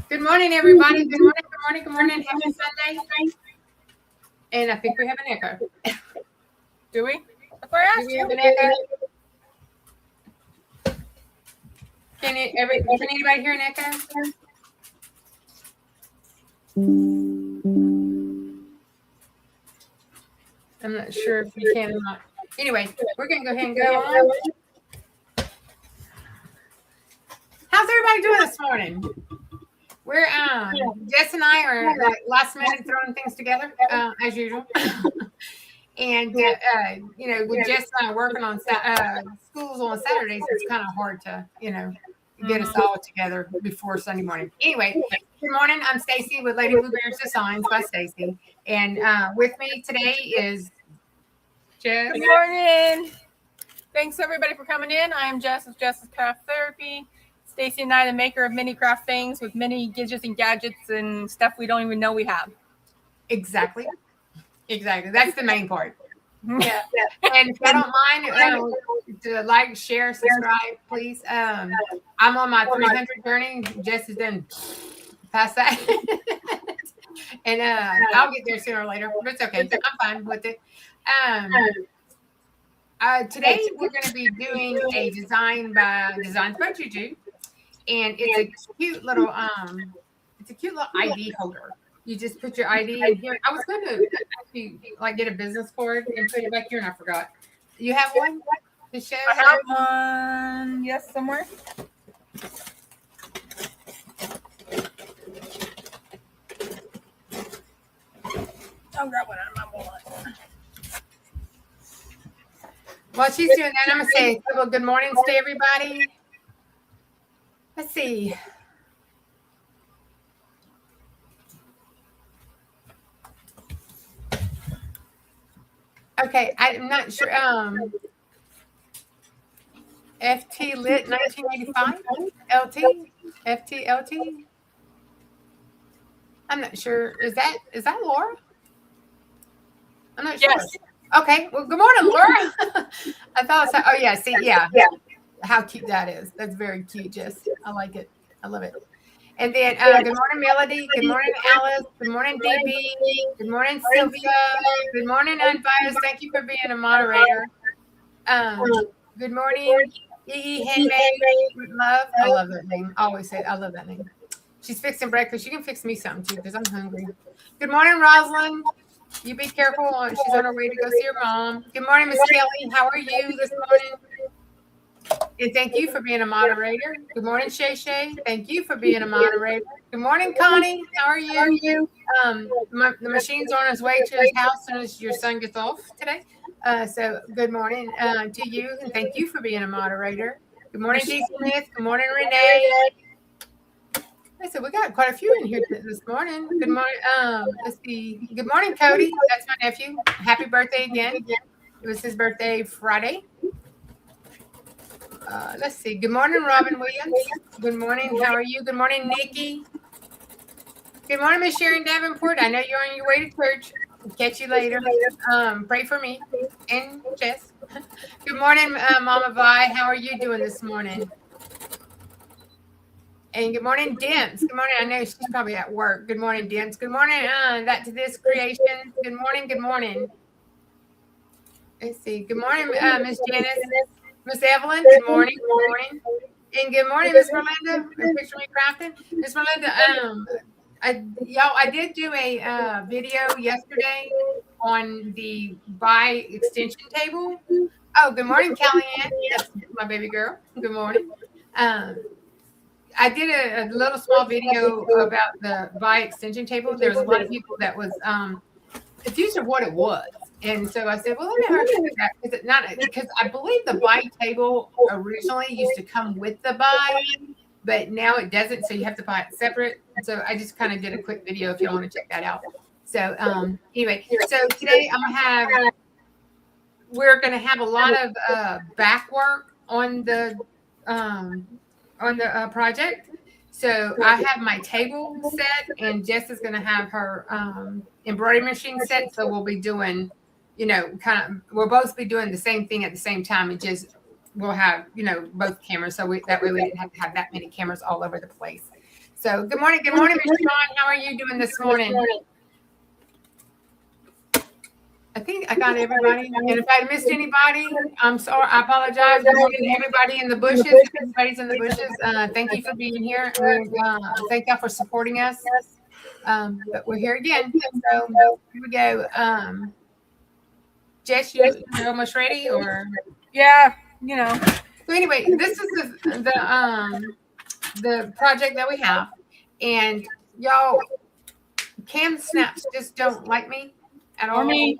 Good morning, everybody. Good morning, good morning, good morning. Happy Sunday. And I think we have an echo. Do we? That's where I Do asked we you. have an echo? Can anybody hear an echo? I'm not sure if you can or not. Anyway, we're going to go ahead and go on. How's everybody doing this morning? We're Jess and I are like last minute throwing things together as usual. And with Jess and I working on schools on Saturdays, it's kind of hard to get us all together before Sunday morning. Anyway, good morning. I'm Stacy with Lady Blueberries Designs by Stacy, and with me today is Jess. Good morning. Thanks everybody for coming in. I'm Jess with Jess's Craft Therapy. Stacy and I, the maker of mini craft things with many gadgets and gadgets and stuff we don't even know we have. Exactly. That's the main part. Yeah. And if you don't mind to like, share, subscribe, please. I'm on my 300 journey. Jess has done past that. And I'll get there sooner or later, but it's okay. I'm fine with it. Today we're going to be doing a designs by JUJU, and it's a cute little ID holder. You just put your ID in here. I was going to actually get a business card and put it back here, and I forgot. You have one to show? I have one, yes, somewhere. I'll grab one out of my wallet. While she's doing that, I'm going to say a couple of good mornings to everybody. Let's see. Okay, I'm not sure. FT Lit 1985? LT? I'm not sure. Is that Laura? I'm not sure. Yes. Okay. Well, good morning, Laura. I thought so. Oh, yeah. See, yeah. How cute that is. That's very cute, Jess. I like it. I love it. And then, good morning, Melody. Good morning, Alice. Good morning, DB. Good morning, Sylvia. Good morning, Unbiased. Thank you for being a moderator. Good morning, EE Handmade Love. I love that name. I always say I love that name. She's fixing breakfast. You can fix me something too because I'm hungry. Good morning, Rosalind. You be careful. She's on her way to go see her mom. Good morning, Miss Kelly. How are you this morning? And thank you for being a moderator. Good morning, Shay Shay. Thank you for being a moderator. Good morning, Connie. How are you? The machine's on its way to his house as soon as your son gets off today. So good morning to you, and thank you for being a moderator. Good morning, Dee Smith. Good morning, Renee. I said we got quite a few in here this morning. Good morning. Let's see. Good morning, Cody. That's my nephew. Happy birthday again. It was his birthday Friday. Let's see. Good morning, Robin Williams. Good morning. How are you? Good morning, Nikki. Good morning, Miss Sharon Davenport. I know you're on your way to church. Catch you later. Pray for me and Jess. Good morning, Mama Vi. How are you doing this morning? And good morning, Dents. Good morning. I know she's probably at work. Good morning, Dents. Good morning, That to This Creation. Good morning. Good morning. Let's see. Good morning, Miss Janice. Miss Evelyn, good morning. Good morning. And good morning, Miss Melinda. Picture me crafting. Miss Melinda, I did do a video yesterday on the buy extension table. Oh, good morning, Kellyanne. That's my baby girl. Good morning. I did a little small video about the buy extension table. There was a lot of people that was confused of what it was. And so I said, well, let me hurry that because I believe the buy table originally used to come with the buy, but now it doesn't. So you have to buy it separate. So I just kind of did a quick video if you want to check that out. So anyway, so today we're going to have a lot of back work on the project. So I have my table set, and Jess is going to have her embroidery machine set. So we'll be doing, we'll both be doing the same thing at the same time. It just we'll have both cameras, so that way we didn't have to have that many cameras all over the place. So good morning, Miss Shawn. How are you doing this morning? I think I got everybody. And if I missed anybody, I'm sorry. I apologize. Good morning to everybody in the bushes. If everybody's in the bushes, thank you for being here. Thank y'all for supporting us. But we're here again. So here we go. Jess, you're almost ready, or Yeah, you know. So anyway, this is the project that we have, and y'all, cam snaps just don't like me at all. Okay.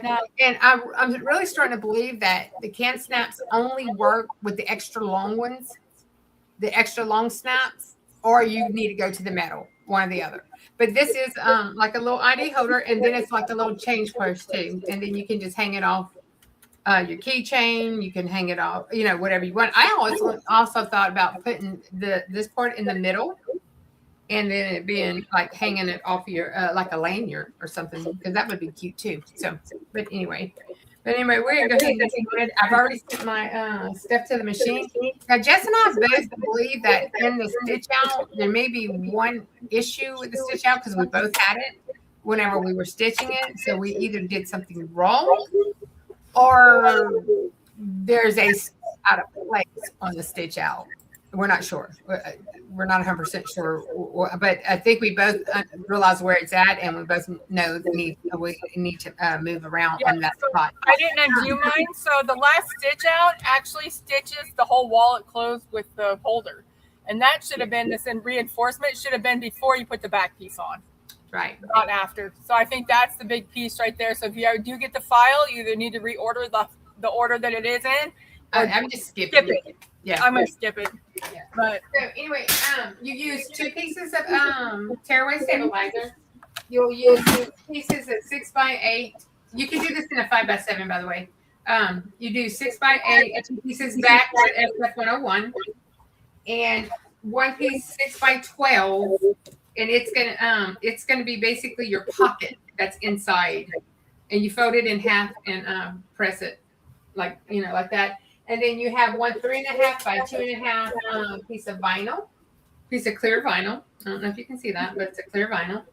No. And I'm really starting to believe that the cam snaps only work with the extra long ones, the extra long snaps, or you need to go to the metal, one or the other. But this is like a little ID holder, and then it's like a little change purse too, and then you can just hang it off your keychain. You can hang it off, whatever you want. I also thought about putting this part in the middle, and then it being like hanging it off your like a lanyard or something, because that would be cute too. So, but anyway, we're gonna go ahead and get started. I've already sent my stuff to the machine. Now, Jess and I both believe that in the stitch out, there may be one issue with the stitch out because we both had it whenever we were stitching it. So we either did something wrong, or there's a out of place on the stitch out. We're not sure. We're not 100% sure, but I think we both realize where it's at, and we both know we need to move around on that spot. I didn't undo mine, so the last stitch out actually stitches the whole wallet closed with the holder, and that should have been this in reinforcement. Should have been before you put the back piece on. Right. Not after. So I think that's the big piece right there. So if you do get the file, you either need to reorder the order that it is in. I'm just skipping it. Yeah, I'm gonna skip it. Yeah. But so anyway, you use 2 pieces of tearaway stabilizer. You'll use 2 pieces of 6x8. You can do this in a 5x7, by the way. You do 6x8, 2 pieces back for SF101, and 1 piece 6x12. And it's gonna be basically your pocket that's inside, and you fold it in half and press it like that. And then you have 1 3.5 by 2.5 piece of clear vinyl. I don't know if you can see that, but it's a clear vinyl.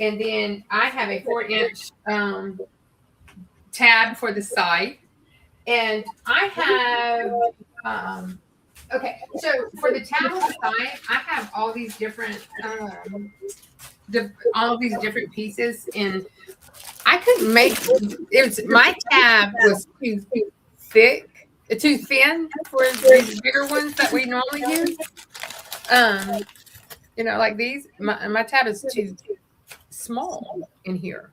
And then I have a 4-inch tab for the side, and I have okay, so for the tab on the side, I have all these different pieces, and I couldn't make it. My tab was too thin for these bigger ones that we normally use. Like these. My tab is too small in here.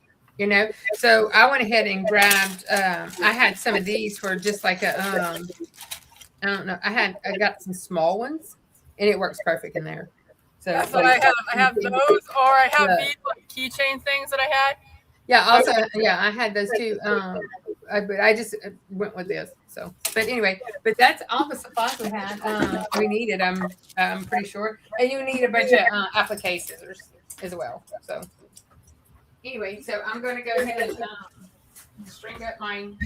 So I went ahead and grabbed. I had some of these for just like a. I don't know. I got some small ones, and it works perfect in there. So that's what I have. I have those, or I have these like keychain things that I had. Yeah. Also, I had those too. But I just went with this. So, but anyway, that's all the supplies we had. We needed. I'm pretty sure, and you need a bunch of applique scissors as well. So, anyway, so I'm going to go ahead and string up mine.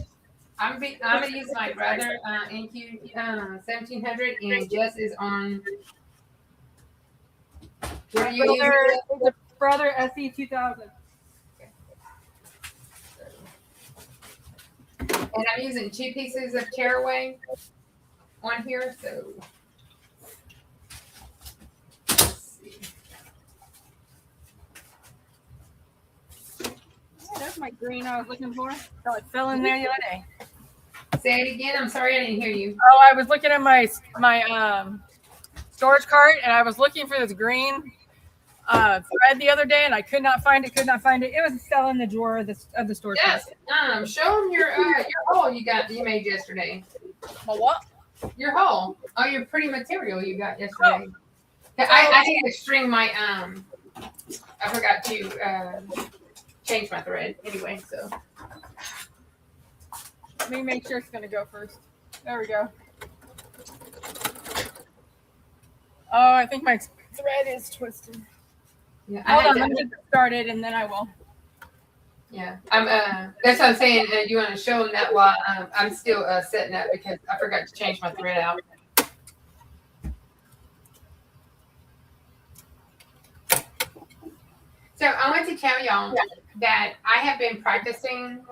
I'm gonna use my brother NQ 1700, and Jess is on. What are you using? Brother SE 2000. Okay. And I'm using 2 pieces of tearaway on here. So let's see. Yeah, that's my green I was looking for. So it fell in there the other day. Say it again. I'm sorry I didn't hear you. Oh, I was looking at my storage cart, and I was looking for this green thread the other day, and I could not find it. It was fell in the drawer of the storage cart. Yes. Show them your haul you made yesterday. My what? Your haul. Oh, your pretty material you got yesterday. Oh. I need to string my I forgot to change my thread anyway. So. Let me make sure it's going to go first. There we go. Oh, I think my thread is twisted. Yeah, hold on, let me get started, and then I will. Yeah, that's what I'm saying. You want to show them that while I'm still setting up, because I forgot to change my thread out. So I want to tell y'all that I have been practicing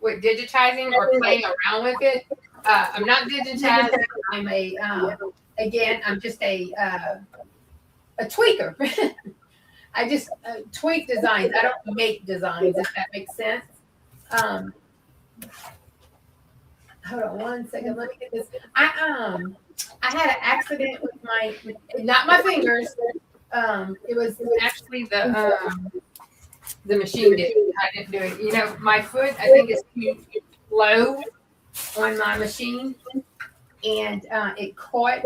with digitizing or playing around with it. I'm not digitizing. I'm I'm just a tweaker. I just tweak designs. I don't make designs, if that makes sense. Hold on one second. Let me get this. I had an accident with not my fingers. It was actually the machine did. I didn't do it. You know, my foot I think is too low on my machine, and it caught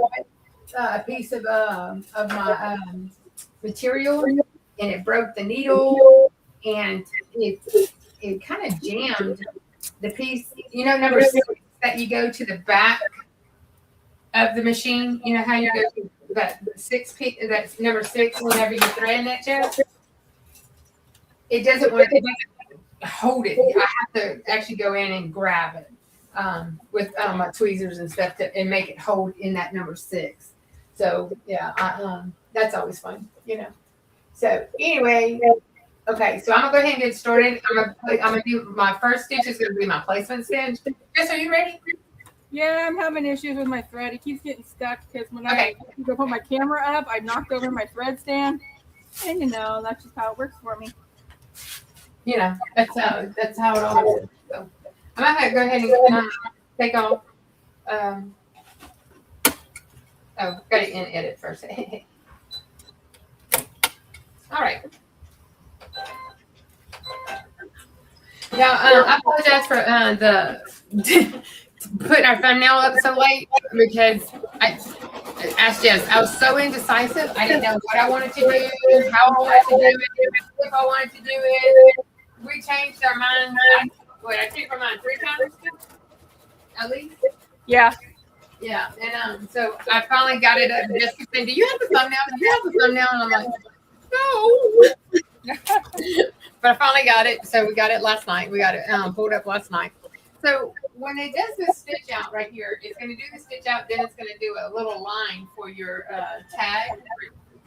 a piece of my material, and it broke the needle, and it kind of jammed the piece. You know, number 6 that you go to the back of the machine. You know how you go to that 6 piece. That's number 6. Whenever you thread that, Jess, it doesn't want to hold it. I have to actually go in and grab it with my tweezers and stuff and make it hold in that number 6. So yeah, that's always fun, you know. So anyway, okay, so I'm gonna go ahead and get started. I'm gonna do my first stitch is gonna be my placement stitch. Jess, are you ready? Yeah, I'm having issues with my thread. It keeps getting stuck because when I go put my camera up, I knocked over my thread stand, and you know that's just how it works for me. You know, that's how it always is. So I'm gonna go ahead and take off. Got it in edit first. All right. Now, I apologize for the putting our thumbnail up so late because I asked Jess. I was so indecisive. I didn't know what I wanted to do, how I wanted to do it, if I wanted to do it. We changed our mind. I changed my mind 3 times at least. Yeah. Yeah, and so I finally got it up. Jess said, "Do you have the thumbnail? Do you have the thumbnail?" And I'm like, "No." But I finally got it. So we got it last night. We got it pulled up last night. So when it does this stitch out right here, it's going to do the stitch out. Then it's going to do a little line for your tag,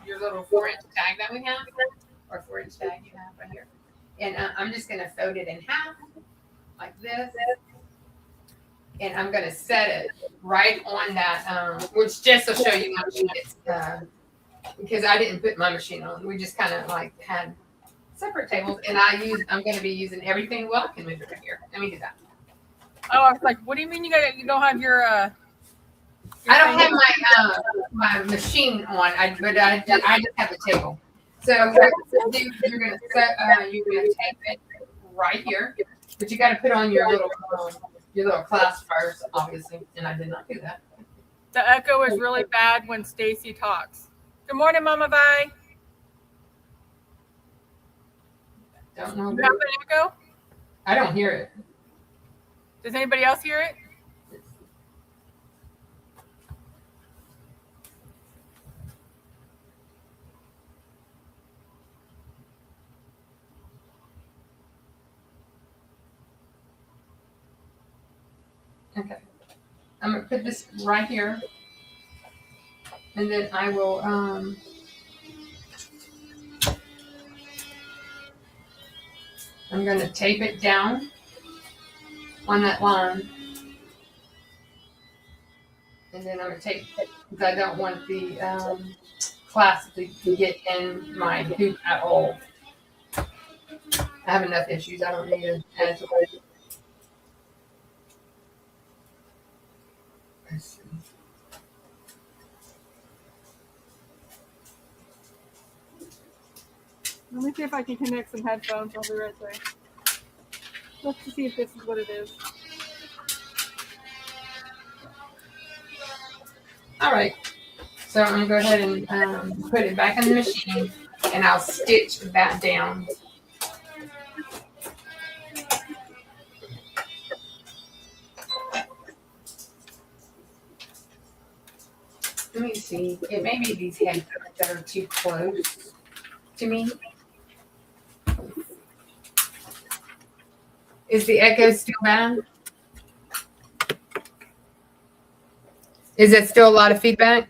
your little 4-inch tag that we have, or 4-inch tag you have right here. And I'm just going to fold it in half like this. And I'm going to set it right on that, which Jess will show you how she gets, because I didn't put my machine on. We just kind of like had separate tables, and I'm going to be using everything. Well, I can move it right here. Let me do that. Oh, I was like, what do you mean you don't have your I don't have my machine on, but I just have a table. So you're going to tape it right here, but you got to put on your little clasp first, obviously, and I did not do that. The echo is really bad when Stacy talks. Good morning, Mama Vi. Don't know. You have an echo? I don't hear it. Does anybody else hear it? Okay. I'm going to put this right here. And then I will I'm going to tape it down on that line. And then I'm going to tape it because I don't want the clasp to get in my hoop at all. I have enough issues. I don't need to add to it. Let's see. Let me see if I can connect some headphones. I'll be right there. Let's see if this is what it is. All right. So I'm going to go ahead and put it back in the machine, and I'll stitch that down. Let me see. It may be these headphones that are too close to me. Is the echo still bad? Is it still a lot of feedback?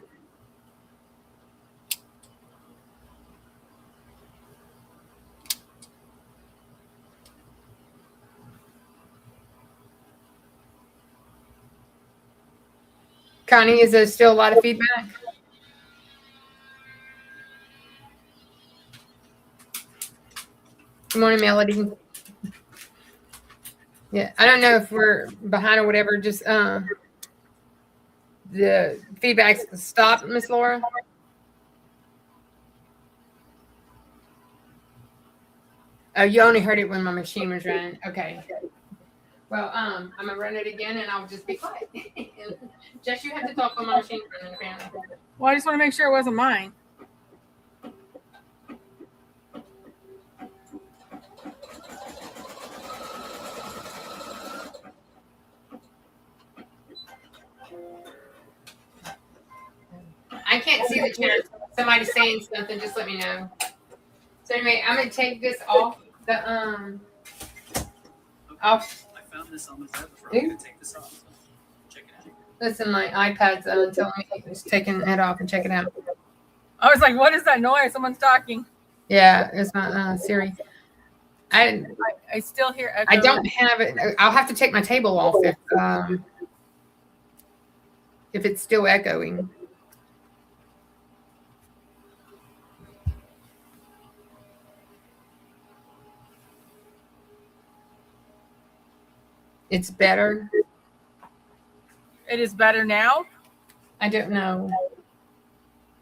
Connie, is there still a lot of feedback? Good morning, Melody. Yeah, I don't know if we're behind or whatever. Just the feedback's stopped, Miss Laura. Oh, you only heard it when my machine was running. Okay. Well, I'm gonna run it again, and I'll just be quiet. Jess, you have to talk when my machine's running, apparently. Well, I just want to make sure it wasn't mine. I can't see the chat. Somebody's saying something. Just let me know. So anyway, I'm gonna take this off the off. I found this on the web before I'm gonna take this off. So check it out. Listen, my iPad's telling me it's taking it off and check it out. I was like, what is that noise? Someone's talking. Yeah, it's my Siri. I still hear echo. I don't have it. I'll have to take my table off if it's still echoing. It's better. It is better now? I don't know.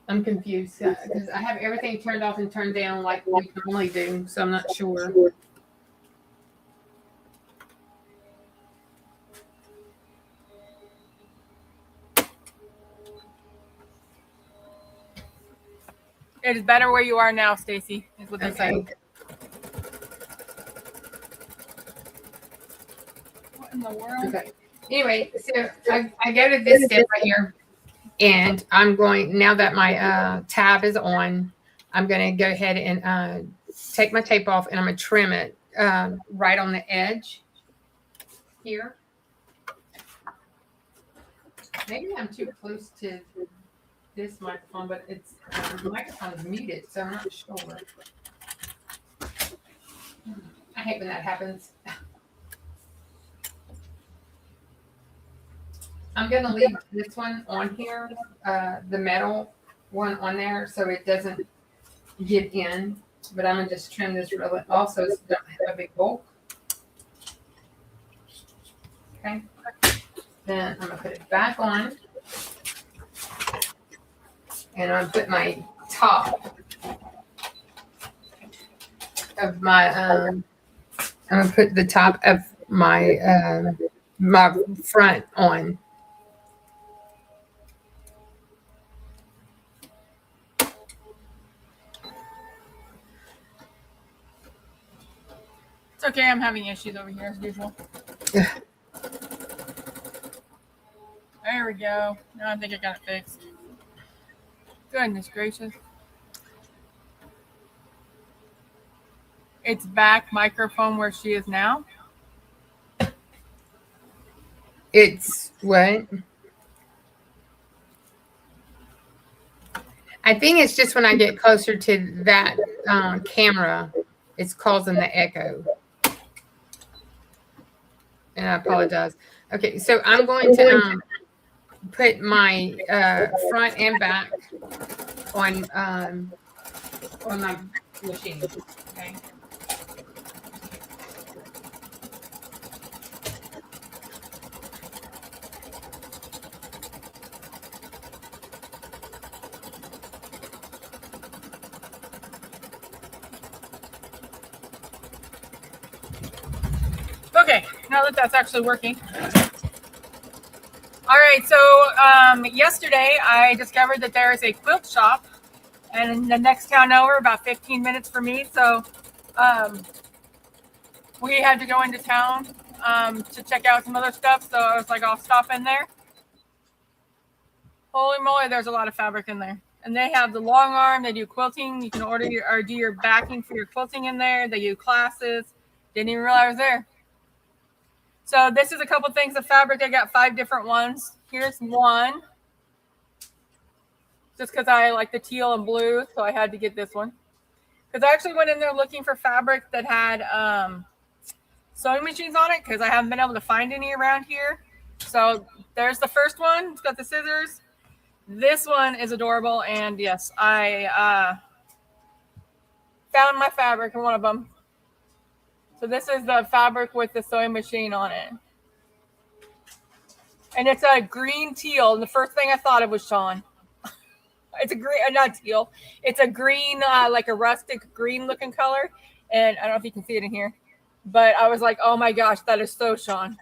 I'm confused because I have everything turned off and turned down like we normally do, so I'm not sure. It is better where you are now, Stacy, is what they say. What in the world? Okay. Anyway, so I go to this step right here, and I'm going, now that my tab is on, I'm going to go ahead and take my tape off, and I'm going to trim it right on the edge here. Maybe I'm too close to this microphone, but it's the microphone is muted, so I'm not sure. I hate when that happens. I'm going to leave this one on here, the metal one on there, so it doesn't get in. But I'm going to just trim this really also so it don't have a big bulk. Okay. Then I'm going to put it back on. And I'm going to put my top of my, I'm going to put the top of my, my front on. It's okay, I'm having issues over here as usual. Yeah. There we go. Now I think I got it fixed. Goodness gracious. It's back microphone where she is now. It's what? I think it's just when I get closer to that camera, it's causing the echo. And I apologize. Okay, so I'm going to put my front and back on my machine. Okay. Okay, now that that's actually working. All right, so yesterday I discovered that there is a quilt shop and in the next town over, about 15 minutes for me. So we had to go into town to check out some other stuff. So I was like, I'll stop in there. Holy moly, there's a lot of fabric in there. And they have the long arm, they do quilting. You can order or do your backing for your quilting in there. They do classes. Didn't even realize I was there. So this is a couple things of fabric. I got 5 different ones. Here's one. Just because I like the teal and blue, so I had to get this one. Because I actually went in there looking for fabric that had sewing machines on it, because I haven't been able to find any around here. So there's the first one. It's got the scissors. This one is adorable, and yes, I found my fabric in one of them. So this is the fabric with the sewing machine on it. And it's a green teal. And the first thing I thought of was Sean. It's a green, not teal. It's a green, like a rustic green looking color. And I don't know if you can see it in here. But I was like, oh my gosh, that is so Sean.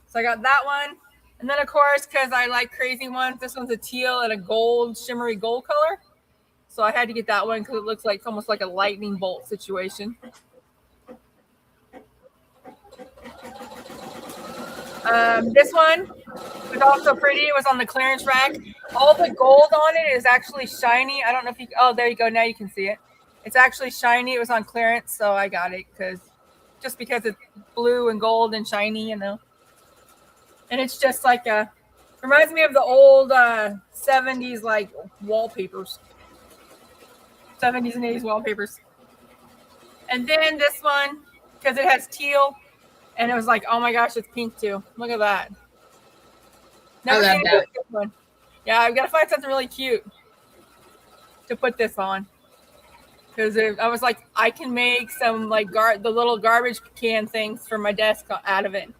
So I got that one. And then, of course, because I like crazy ones, this one's a teal and a gold, shimmery gold color. So I had to get that one because it looks like it's almost like a lightning bolt situation. This one was also pretty. It was on the clearance rack. All the gold on it is actually shiny. I don't know if you, oh, there you go. Now you can see it. It's actually shiny. It was on clearance, so I got it just because it's blue and gold and shiny, you know. And it's just like reminds me of the old 70s like wallpapers. 70s and 80s wallpapers. And then this one, because it has teal, and it was like, oh my gosh, it's pink too. Look at that. Never seen it with this one. Yeah, I've got to find something really cute to put this on. Because I was like, I can make some like the little garbage can things for my desk out of it.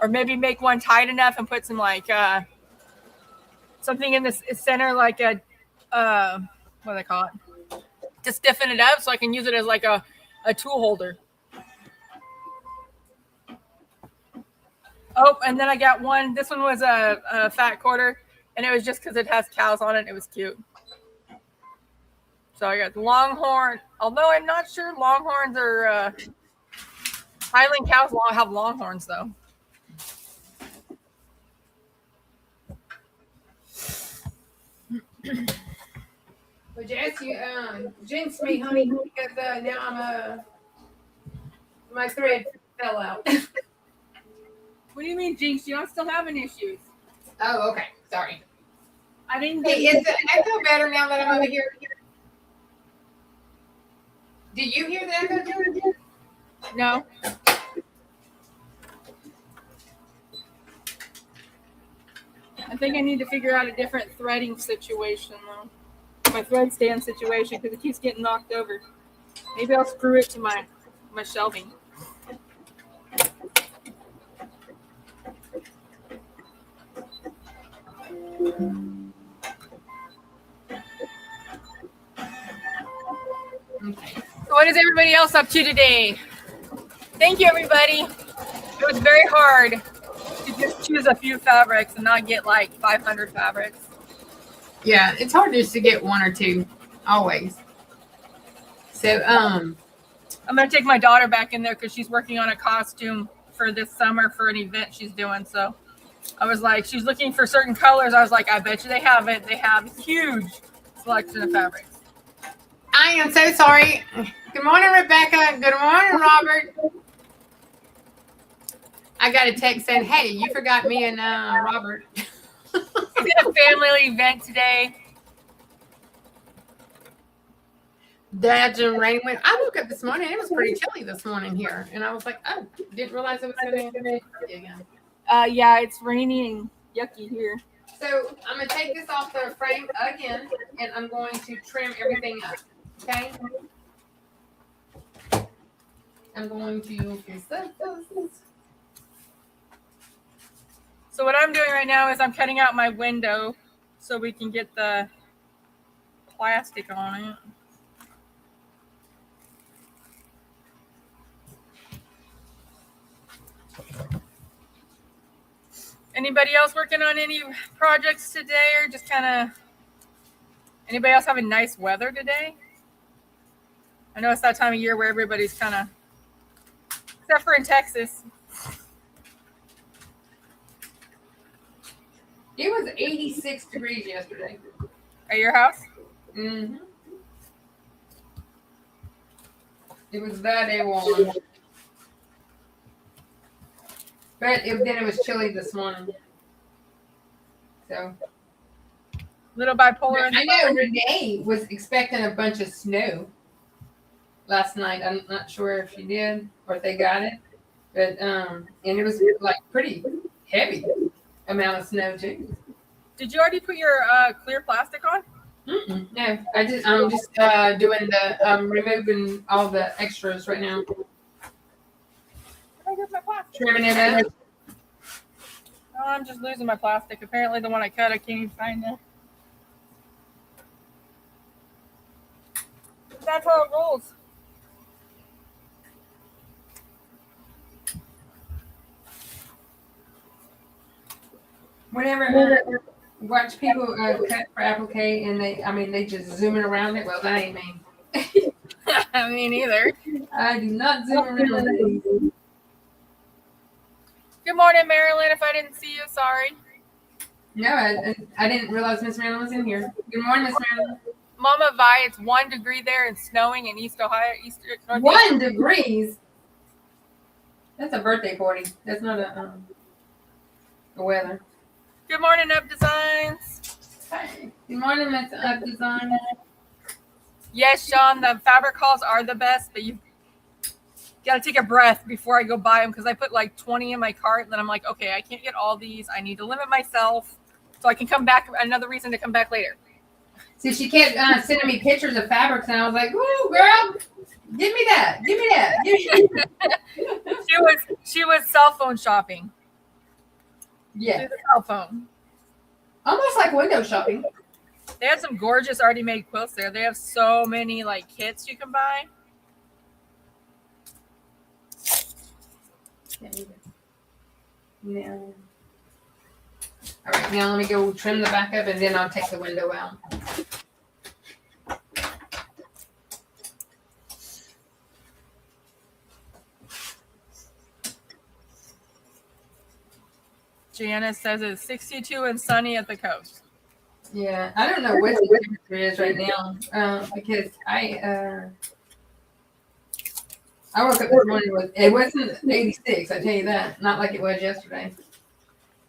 Or maybe make one tight enough and put some like something in the center, like a what do they call it? To stiffen it up so I can use it as like a tool holder. Oh, and then I got one. This one was a fat quarter, and it was just because it has cows on it. It was cute. So I got Longhorn. Although I'm not sure Longhorns are Highland cows have Longhorns though. Well, Jess, you jinxed me, honey, because now I'm my thread fell out. What do you mean, Jinx? You don't still having issues? Oh, okay. Sorry. I didn't. Hey, I feel better now that I'm over here. Did you hear that echo too? No. I think I need to figure out a different threading situation though. My thread stand situation because it keeps getting knocked over. Maybe I'll screw it to my shelving. Okay. So what is everybody else up to today? Thank you, everybody. It was very hard to just choose a few fabrics and not get like 500 fabrics. Yeah, it's hard just to get one or two, always. So, I'm gonna take my daughter back in there because she's working on a costume for this summer for an event she's doing. So I was like, she's looking for certain colors. I was like, I bet you they have it. They have a huge selection of fabrics. I am so sorry. Good morning, Rebecca. Good morning, Robert. I got a text saying, hey, you forgot me and Robert. We did a family event today. Dad's and rain went. I woke up this morning. It was pretty chilly this morning here. And I was like, oh, didn't realize it was going to be again. Yeah, it's rainy and yucky here. So I'm going to take this off the frame again, and I'm going to trim everything up. Okay? I'm going to fix this. So what I'm doing right now is I'm cutting out my window so we can get the plastic on it. Anybody else working on any projects today, or just kind of anybody else having nice weather today? I know it's that time of year where everybody's kind of, except for in Texas. It was 86 degrees yesterday. At your house? Mm-hmm. It was that day warm. But then it was chilly this morning. So. Little bipolar. I know Renee was expecting a bunch of snow last night. I'm not sure if she did or if they got it. But and it was like pretty heavy amount of snow too. Did you already put your clear plastic on? No, I'm just doing the removing all the extras right now. Where did I get my plastic? Trimming it up. Oh, I'm just losing my plastic. Apparently, the one I cut, I can't even find it. That's how it rolls. Whenever I watch people cut for applique and they just zooming around it. Well, that ain't me. Me neither. I do not zoom around things. Good morning, Marilyn. If I didn't see you, sorry. No, I didn't realize Miss Marilyn was in here. Good morning, Miss Marilyn. Mama Vi, it's 1 degree there and snowing in East Ohio. Northeast. 1 degree. That's a birthday party. That's not a weather. Good morning, Up Designs. Hi. Good morning, Miss Up Design. Yes, Sean, the fabric hauls are the best, but you got to take a breath before I go buy them because I put like 20 in my cart. And then I'm like, okay, I can't get all these. I need to limit myself so I can come back. Another reason to come back later. So she kept sending me pictures of fabrics, and I was like, "Woo, girl, give me that, give me that." Give me that. She was cell phone shopping. Yeah, Through the cell phone. almost like window shopping. They had some gorgeous already made quilts there. They have so many like kits you can buy. No. All right, now let me go trim the back up, and then I'll take the window out. Janice says it's 62 and sunny at the coast. Yeah, I don't know what the temperature is right now because I woke up this morning with it wasn't 86. I tell you that, not like it was yesterday.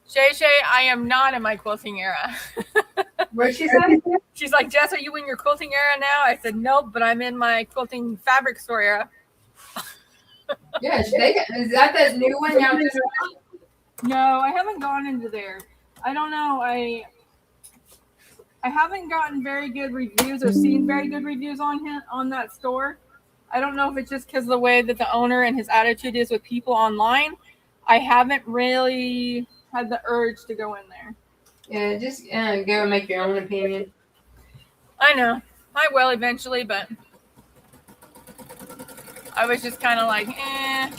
Shay Shay, I am not in my quilting era. What she said? She's like, Jess, are you in your quilting era now? I said, nope, but I'm in my quilting fabric store era. Yeah, is that new one y'all just? No, I haven't gone into there. I don't know. I haven't gotten very good reviews or seen very good reviews on that store. I don't know if it's just because of the way that the owner and his attitude is with people online. I haven't really had the urge to go in there. Yeah, just go and make your own opinion. I know. I will eventually, but I was just kind of like, eh.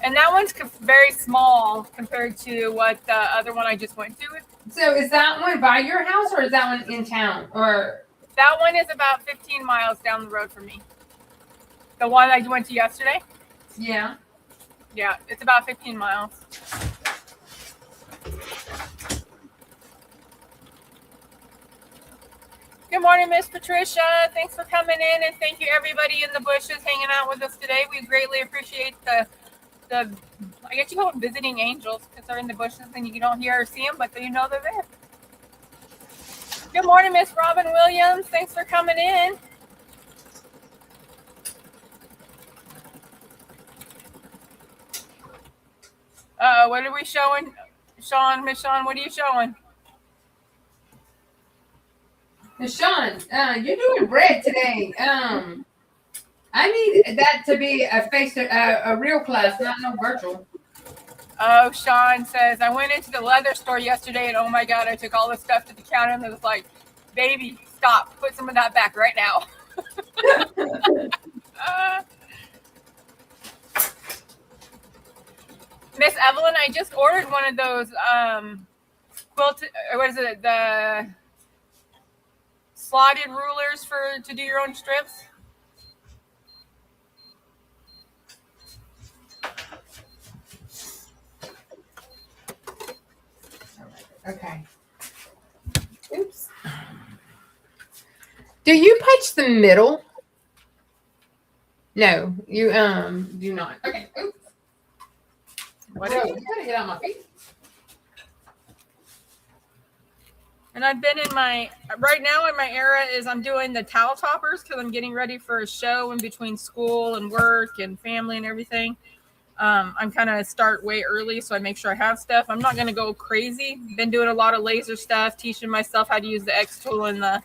And that one's very small compared to what the other one I just went to. So is that one by your house or is that one in town? Or that one is about 15 miles down the road from me. The one I went to yesterday? Yeah. Yeah, it's about 15 miles. Good morning, Miss Patricia. Thanks for coming in, and thank you everybody in the bushes hanging out with us today. We greatly appreciate the I guess you call them visiting angels because they're in the bushes and you don't hear or see them, but you know they're there. Good morning, Miss Robin Williams. Thanks for coming in. What are we showing? Sean, Miss Sean, what are you showing? Miss Sean, you're doing bread today. I need that to be a real class, not no virtual. Oh, Sean says, I went into the leather store yesterday and oh my God, I took all the stuff to the counter and it was like, baby, stop, put some of that back right now. Miss Evelyn, I just ordered one of those what is it, the slotted rulers to do your own strips. Okay. Oops. Do you punch the middle? No, you do not. Okay. Oops. What you gotta get out my feet. And I've been in my right now in my era is I'm doing the towel toppers because I'm getting ready for a show in between school and work and family and everything. I'm kind of start way early, so I make sure I have stuff. I'm not going to go crazy. Been doing a lot of laser stuff, teaching myself how to use the X tool and the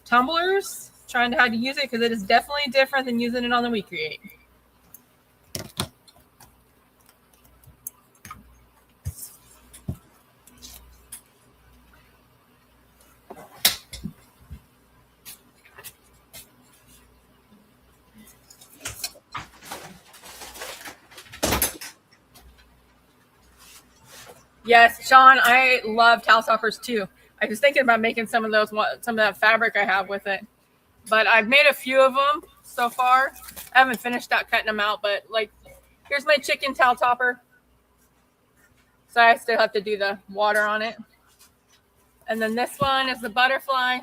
tumblers, trying to how to use it because it is definitely different than using it on the WeCreate. Yes, Sean, I love towel toppers too. I was thinking about making some of that fabric I have with it, but I've made a few of them so far. I haven't finished out cutting them out, but like, here's my chicken towel topper. So I still have to do the water on it. And then this one is the butterfly.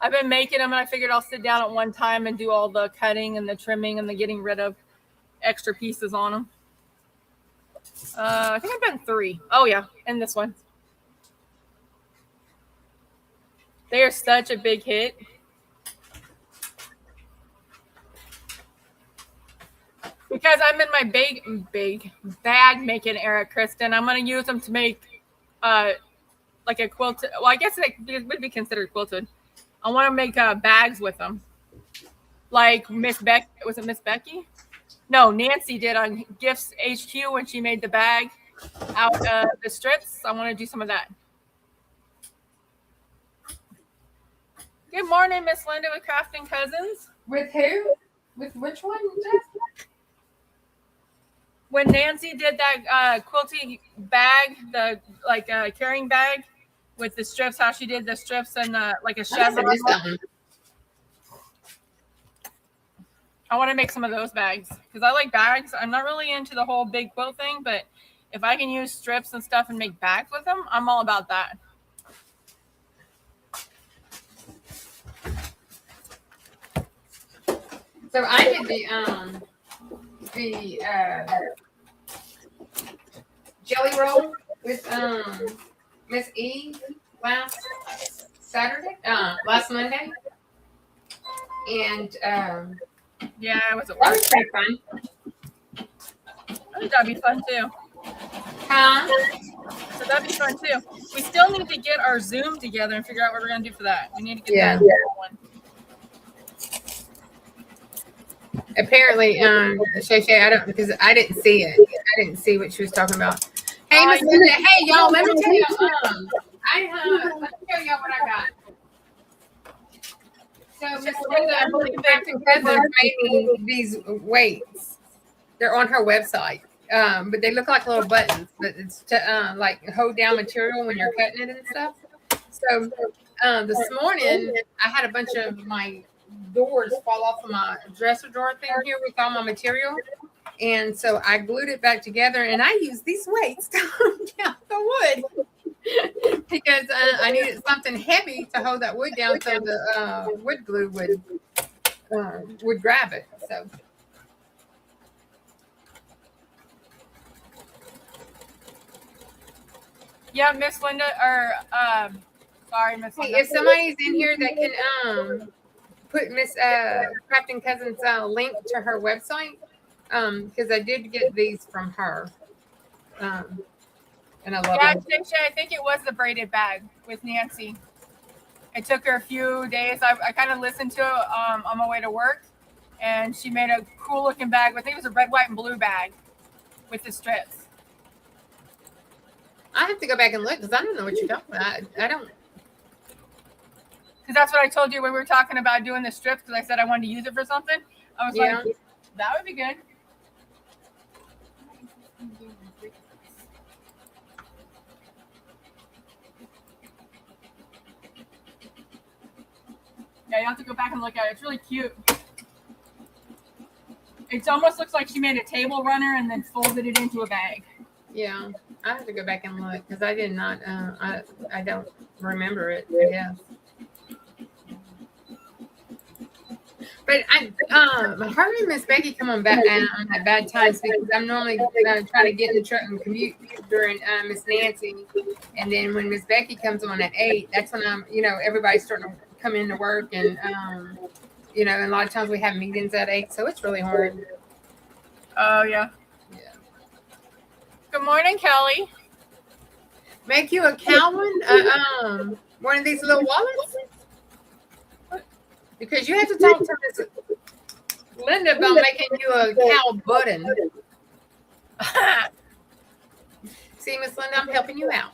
I've been making them and I figured I'll sit down at one time and do all the cutting and the trimming and the getting rid of extra pieces on them. I think I've done 3. Oh yeah, and this one. They are such a big hit. Because I'm in my big bag making era, Kristen. I'm going to use them to make like a quilted. Well, I guess it would be considered quilted. I want to make bags with them. Like Miss Beck. Was it Miss Becky? No, Nancy did on Gifts HQ when she made the bag out of the strips. I want to do some of that. Good morning, Miss Linda with Crafting Cousins. With who? With which one, Jess? When Nancy did that quilting bag, the carrying bag with the strips, how she did the strips and like a chevron. I want to make some of those bags because I like bags. I'm not really into the whole big quilt thing, but if I can use strips and stuff and make bags with them, I'm all about that. So I did the jelly roll with Miss E last Monday, and yeah, it was that was pretty fun. I think that'd be fun too. Huh? So that'd be fun too. We still need to get our Zoom together and figure out what we're gonna do for that. We need to get that one. Apparently, Shay, I don't, because I didn't see it. I didn't see what she was talking about. Hey, Miss Linda. Hey, y'all. Let me tell you. Let me tell y'all what I got. So, Miss Linda, I believe Crafting Cousins made me these weights. They're on her website, but they look like little buttons. But it's to like hold down material when you're cutting it and stuff. So, this morning I had a bunch of my doors fall off of my dresser drawer thing here with all my material, and so I glued it back together, and I used these weights to hold down the wood because I needed something heavy to hold that wood down so the wood glue would grab it. So yeah, Miss Linda, or sorry, Miss Linda. Hey, if somebody's in here that can put Miss Crafting Cousins link to her website, because I did get these from her, and I love them. I think it was the braided bag with Nancy. It took her a few days. I kind of listened to it on my way to work, and she made a cool looking bag. I think it was a red, white, and blue bag with the strips. I have to go back and look because I don't know what you're talking about. I don't. Because that's what I told you when we were talking about doing the strips, because I said I wanted to use it for something. I was like, that would be good. Yeah, you have to go back and look at it. It's really cute. It almost looks like she made a table runner and then folded it into a bag. Yeah, I have to go back and look because I did not. I don't remember it. I guess. But my partner and Miss Becky come on at bad times because I'm normally trying to get in the truck and commute during Miss Nancy, and then when Miss Becky comes on at 8, that's when everybody's starting to come into work, and and a lot of times we have meetings at 8, so it's really hard. Oh yeah. Yeah. Good morning, Kelly. Make you a Calvin, one of these little wallets, because you have to talk to Miss Linda about making you a cow button. See, Miss Linda, I'm helping you out.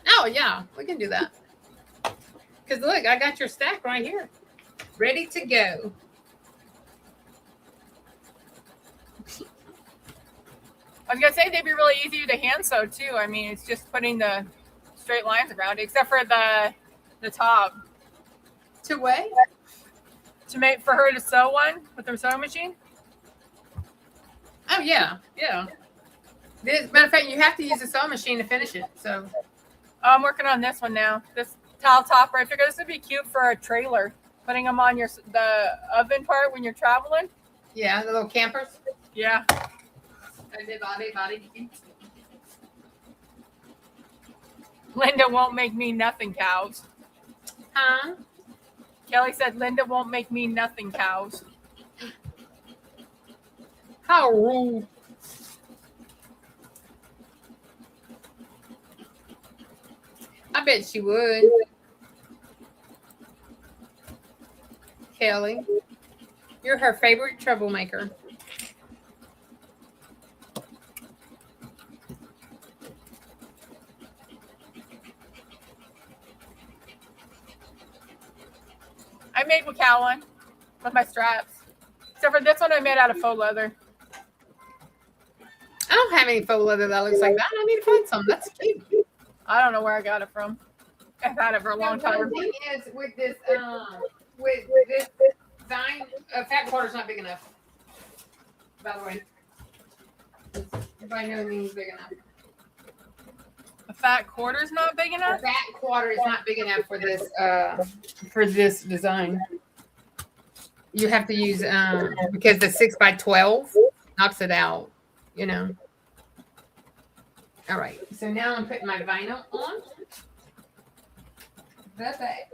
Oh yeah, we can do that. Because look, I got your stack right here, ready to go. I was gonna say they'd be really easy to hand sew too. I mean, it's just putting the straight lines around it, except for the top. To what? To make for her to sew one with her sewing machine. Oh yeah. Matter of fact, you have to use a sewing machine to finish it. So I'm working on this one now. This towel topper. I figured this would be cute for a trailer. Putting them on the oven part when you're traveling. Yeah, the little campers. Yeah. Linda won't make me nothing, cows. Huh? Kelly said Linda won't make me nothing, cows. How rude. I bet she would. Kelly, you're her favorite troublemaker. I made Wacal one with my straps. Except for this one I made out of faux leather. I don't have any faux leather that looks like that. I need to find some. That's cute. I don't know where I got it from. I've had it for a long time. The thing is with this design, fat quarter's not big enough. By the way, if I know it means big enough. A fat quarter's not big enough? A fat quarter is not big enough for this design. You have to use because the 6x12 knocks it out, All right, so now I'm putting my vinyl on. That's it.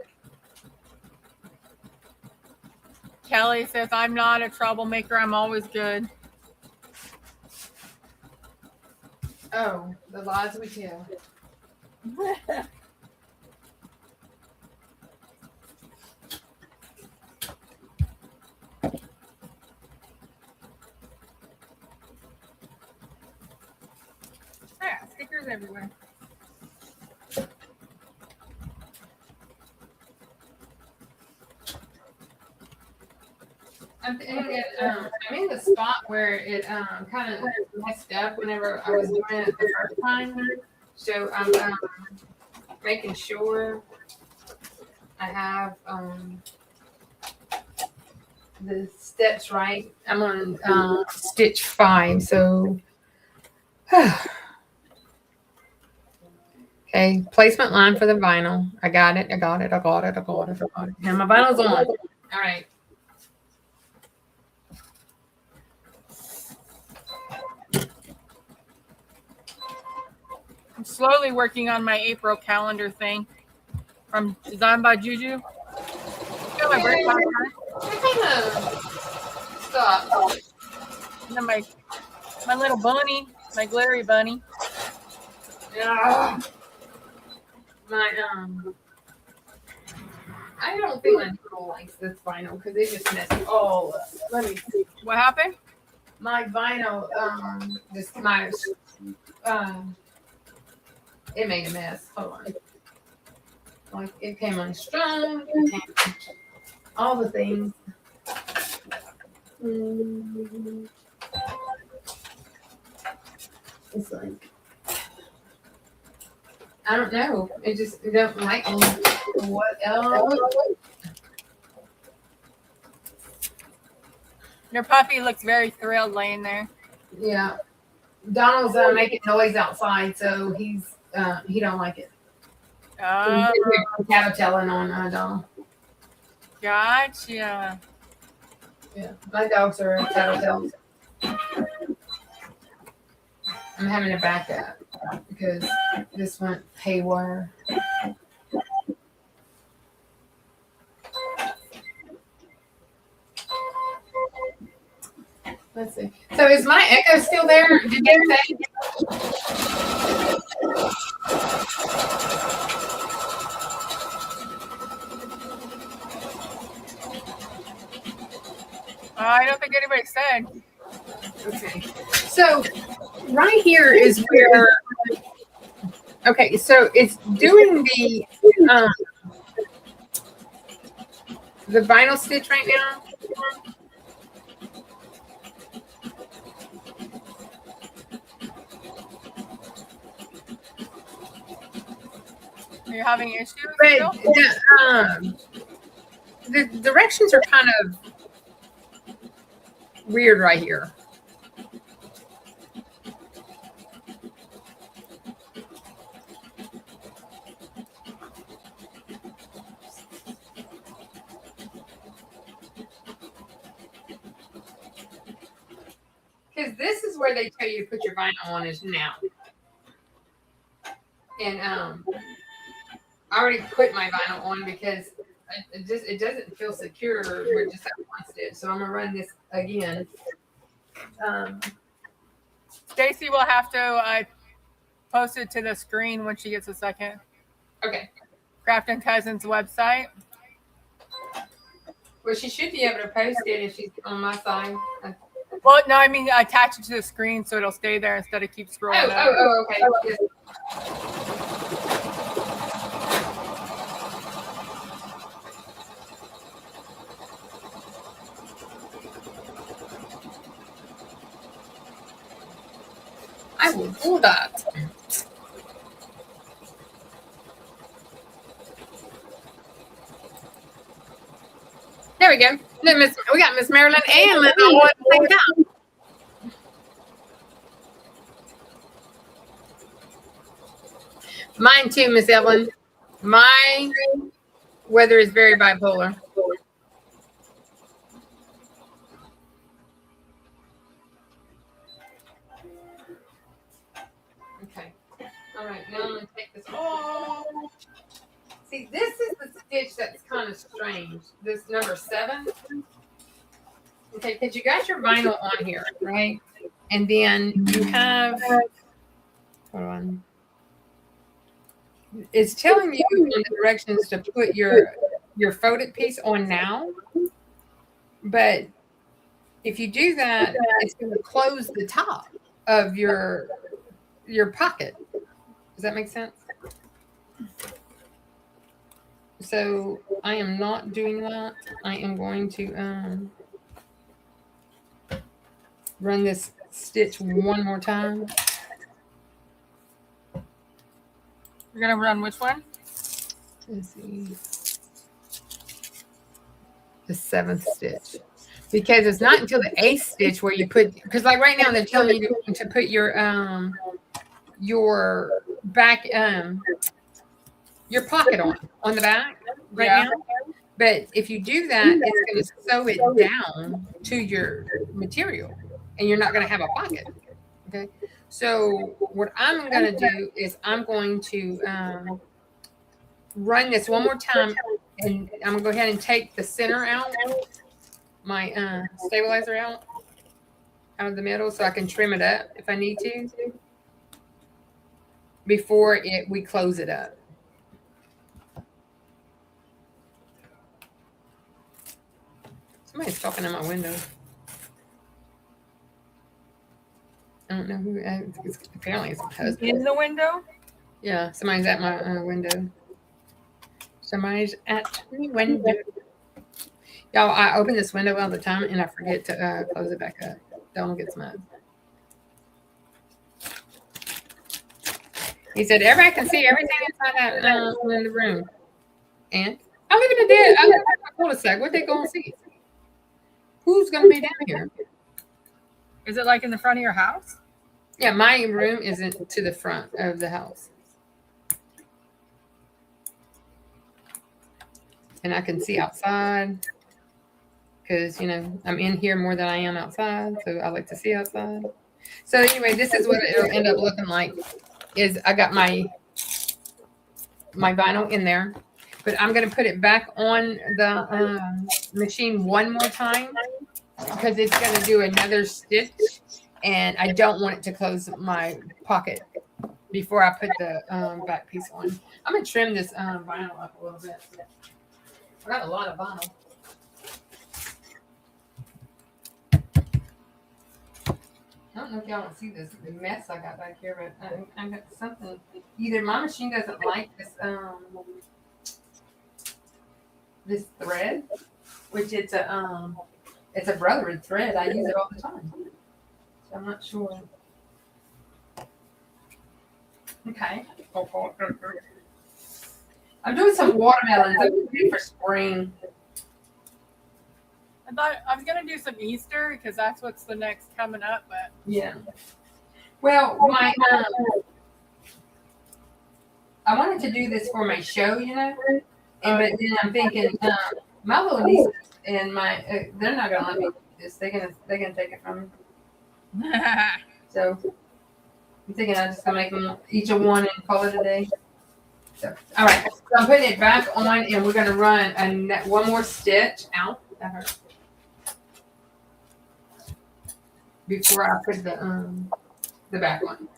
Kelly says, I'm not a troublemaker. I'm always good. Oh, the lies we tell. Yeah, stickers everywhere. I'm in the spot where it kind of messed up whenever I was doing it the first time. So I'm making sure I have the steps right. I'm on stitch 5. So okay, placement line for the vinyl. I got it. Now my vinyl's on. All right. I'm slowly working on my April calendar thing from Designed by JUJU. Got my birthday card. Stop. And then my little bunny, my glittery bunny. Yeah. I don't think my girl likes this vinyl because it just messed it all up. Let me see. What happened? My vinyl, it made a mess. Hold on. Like it came unstrung. All the things. It's like I don't know. It just don't like me. What else? Your puppy looks very thrilled laying there. Yeah. Donald's making noise outside, so he don't like it. Tattletelling on doll. Gotcha. Yeah, my dogs are tattletales. I'm having to back up because this went haywire. Let's see. So is my echo still there? Did you say? I don't think anybody said. Okay. So right here is where. Okay, so it's doing the vinyl stitch right now. Are you having issues? But still? the directions are kind of weird right here. Because this is where they tell you to put your vinyl on is now. And I already put my vinyl on because it doesn't feel secure with just that one stitch. So I'm gonna run this again. Stacy will have to post it to the screen when she gets a second. Okay. Crafton Cousins website. Well, she should be able to post it if she's on my side. Well, no, I mean attach it to the screen so it'll stay there instead of keep scrolling up. Okay. Yes. I will do that. There we go. We got Miss Marilyn and Linda all at the same time. Mine too, Miss Evelyn. My weather is very bipolar. Okay. All right. Now I'm going to take this off. See, this is the stitch that's kind of strange. This number 7. Okay, because you got your vinyl on here, right? And then you have, hold on. It's telling you in the directions to put your folded piece on now. But if you do that, it's going to close the top of your pocket. Does that make sense? So I am not doing that. I am going to run this stitch one more time. You're gonna run which one? Let's see. The 7th stitch. Because it's not until the 8th stitch where you put, because like right now they're telling you to put your back your pocket on the back right now. But if you do that, it's going to sew it down to your material, and you're not going to have a pocket. Okay. So what I'm going to do is I'm going to run this one more time, and I'm going to go ahead and take the center out, my stabilizer out of the middle, so I can trim it up if I need to before we close it up. Somebody's talking in my window. I don't know who. Apparently, it's my husband. In the window? Yeah, somebody's at my window. Somebody's at the window. Y'all, I open this window all the time, and I forget to close it back up. Don't get mad. He said, everybody can see everything inside that in the room. And I live in a cul-de-sac. What they going to see? Who's going to be down here? Is it like in the front of your house? Yeah, my room isn't to the front of the house. and I can see outside because, I'm in here more than I am outside. So I like to see outside. So anyway, this is what it'll end up looking like is I got my vinyl in there, but I'm going to put it back on the machine one more time because it's going to do another stitch, and I don't want it to close my pocket before I put the back piece on. I'm going to trim this vinyl up a little bit. I got a lot of vinyl. I don't know if y'all can see this, the mess I got back here, but I got something. Either my machine doesn't like this thread, which it's a brotherhood thread. I use it all the time. So I'm not sure. Okay. I'm doing some watermelons. I'm ready for spring. I thought I was gonna do some Easter because that's what's the next coming up, but Yeah. Well, I wanted to do this for my show, but then I'm thinking, my little nieces and they're not gonna let me do this. They're gonna take it from me. So I'm thinking I'm just gonna make them each a one and call it a day. So, all right. So I'm putting it back on, and we're gonna run one more stitch out. That hurt. Before I put the back on.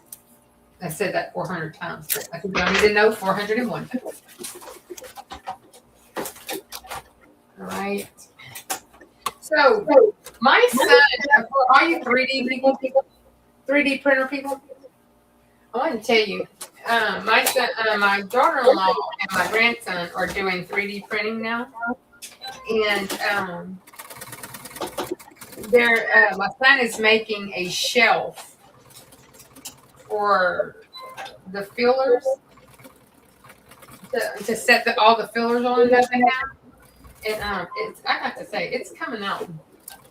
I said that 400 times, but I think y'all need to know 401. All right. So my son, for all you 3D people, 3D printer people, I want to tell you, my son, my daughter-in-law and my grandson are doing 3D printing now, and my son is making a shelf for the fillers to set all the fillers on that they have, and I have to say it's coming out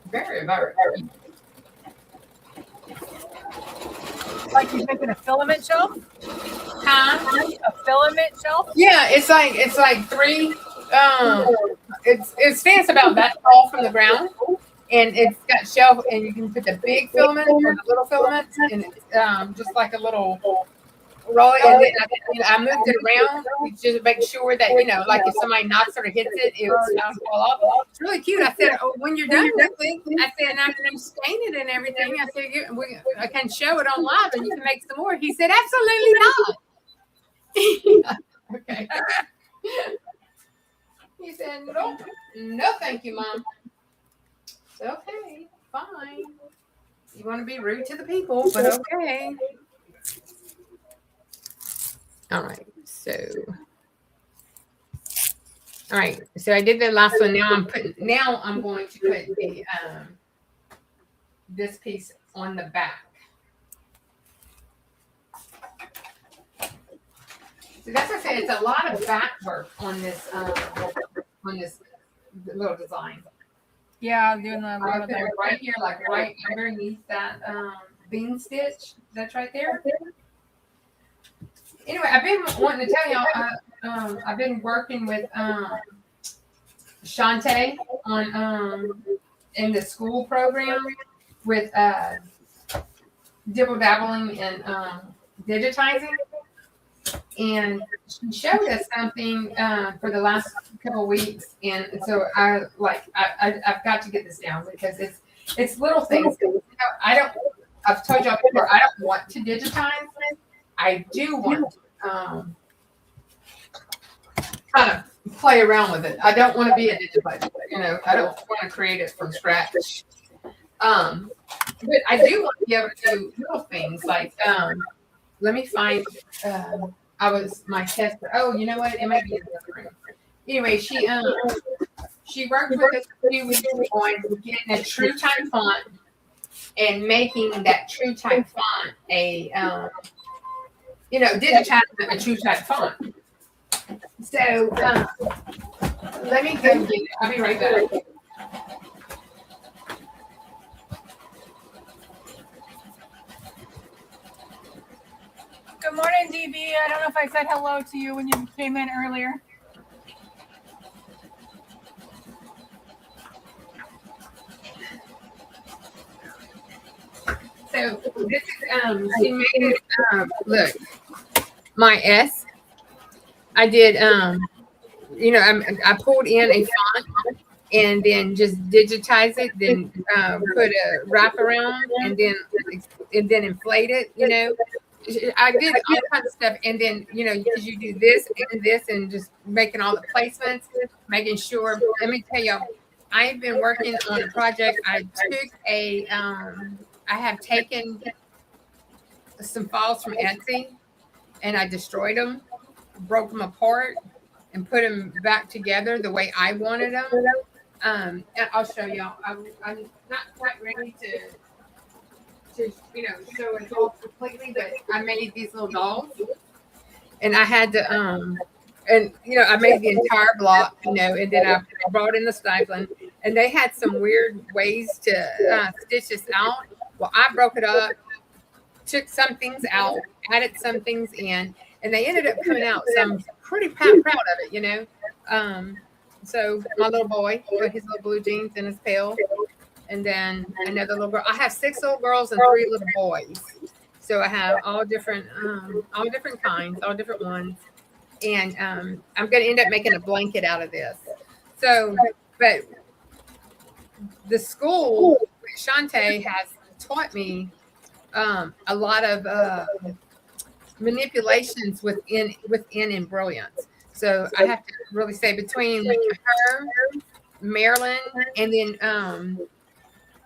very, very good. like you're making a filament shelf. Huh? A filament shelf. Yeah, it's like three. It stands about that tall from the ground. And it's got shelf, and you can put the big filament or the little filaments, and it's just like a little roll. And then I moved it around just to make sure that like if somebody knocks or hits it, it would not fall off. It's really cute. I said, when you're done with it, I said, and after you stain it and everything, I said, I can show it on live, and you can make some more. He said, absolutely not. Okay. He said, no, thank you, Mom. Okay, fine. You want to be rude to the people, but okay. All right, so I did the last one. Now I'm going to put the this piece on the back. So that's what I said. It's a lot of back work on this little design. Yeah, doing the I put it right here, like right underneath that bean stitch. That's right there. Anyway, I've been wanting to tell y'all. I've been working with Shantae on in the school program with dibble dabbling and digitizing. And she showed us something for the last couple of weeks, and so I've got to get this down because it's little things. I've told y'all before, I don't want to digitize. I do want to kind of play around with it. I don't want to be a digitizer. I don't want to create it from scratch. But I do want to be able to do little things like let me find. My tester. Oh, you know what? It might be in the other room. Anyway, she worked with us a few weeks on getting a true type font and making that true type font a digitizing a true type font. So let me go get it. I'll be right back. Good morning, DB. I don't know if I said hello to you when you came in earlier. So this is she made it look my S. I did I pulled in a font and then just digitize it, then put a wrap around and then inflate it, I did all kinds of stuff, and then because you do this and just making all the placements, making sure. Let me tell you, I've been working on a project. I have taken some files from Etsy, and I destroyed them, broke them apart, and put them back together the way I wanted them. And I'll show y'all. I'm not quite ready to show it all completely, but I made these little dolls, and I had to I made the entire block, and then I brought in the stipling, and they had some weird ways to stitch this out. Well, I broke it up, took some things out, added some things in, and they ended up coming out. So I'm pretty proud of it, So my little boy with his little blue jeans and his pail. And then another little girl. I have 6 little girls and 3 little boys. So I have all different kinds, all different ones. And I'm going to end up making a blanket out of this. So, but the school, Shantae, has taught me a lot of manipulations within Embrilliance. So I have to really say between her, Marilyn, and then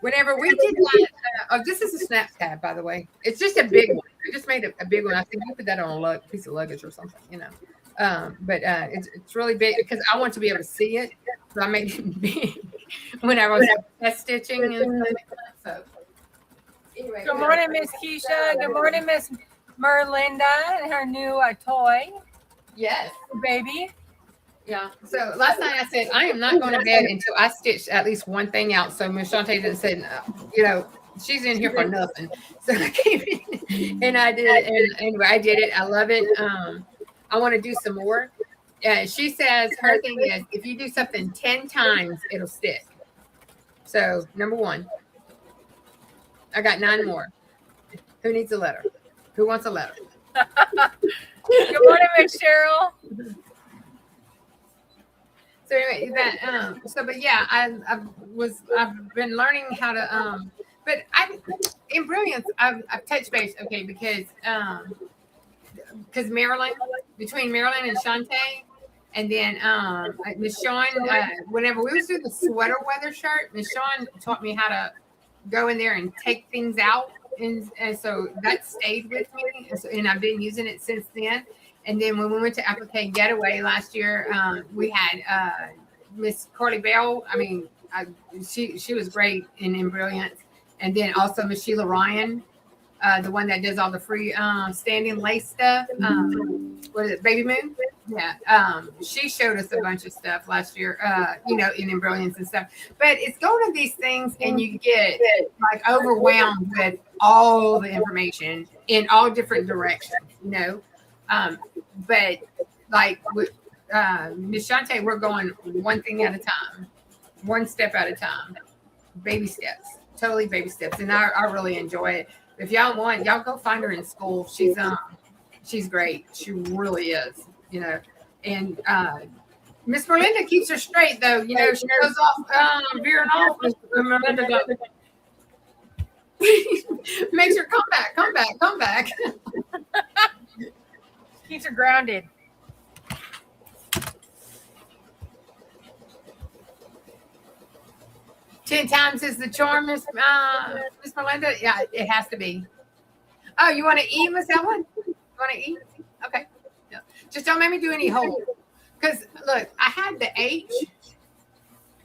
whenever we did that, this is a snap tab, by the way. It's just a big one. I just made a big one. I think you put that on a piece of luggage or something, But it's really big because I want to be able to see it. So I made it big when I was test stitching and stuff like that. So anyway. Good morning, Miss Keisha. Good morning, Miss Merlinda, and her new toy. Yes. Baby. Yeah. So last night I said I am not going to bed until I stitch at least one thing out. So Miss Shantae didn't say, she's in here for nothing. So I came in and I did it. And anyway, I did it. I love it. I want to do some more. She says her thing is if you do something 10 times, it'll stick. So number 1, I got 9 more. Who needs a letter? Who wants a letter? Good morning, Miss Cheryl. So anyway, I've been learning how to but in Brilliance I've touched base, okay, because Marilyn, between Marilyn and Shantae, and then Miss Shawn, whenever we was doing the sweater weather shirt, Miss Shawn taught me how to go in there and take things out, and so that stayed with me, and I've been using it since then. And then when we went to Applique Getaway last year, we had Miss Carly Bell. I mean, she was great in Brilliance. And then also Miss Sheila Ryan, the one that does all the free standing lace stuff. What is it, Baby Moon? Yeah. She showed us a bunch of stuff last year, in Brilliance and stuff. But it's going to these things and you get like overwhelmed with all the information in all different directions, but like with Miss Shantae, we're going one thing at a time, one step at a time, baby steps, totally baby steps. And I really enjoy it. If y'all want, y'all go find her in school. She's great. She really is, and Miss Merlinda keeps her straight though. She goes off, veering off. Miss Merlinda goes, makes her come back. Keeps her grounded. Ten times is the charm, Miss Melinda. Yeah, it has to be. Oh, you want to eat, Miss Ellen? You want to eat? Okay. No. Just don't make me do any hold. Because look, I had the H.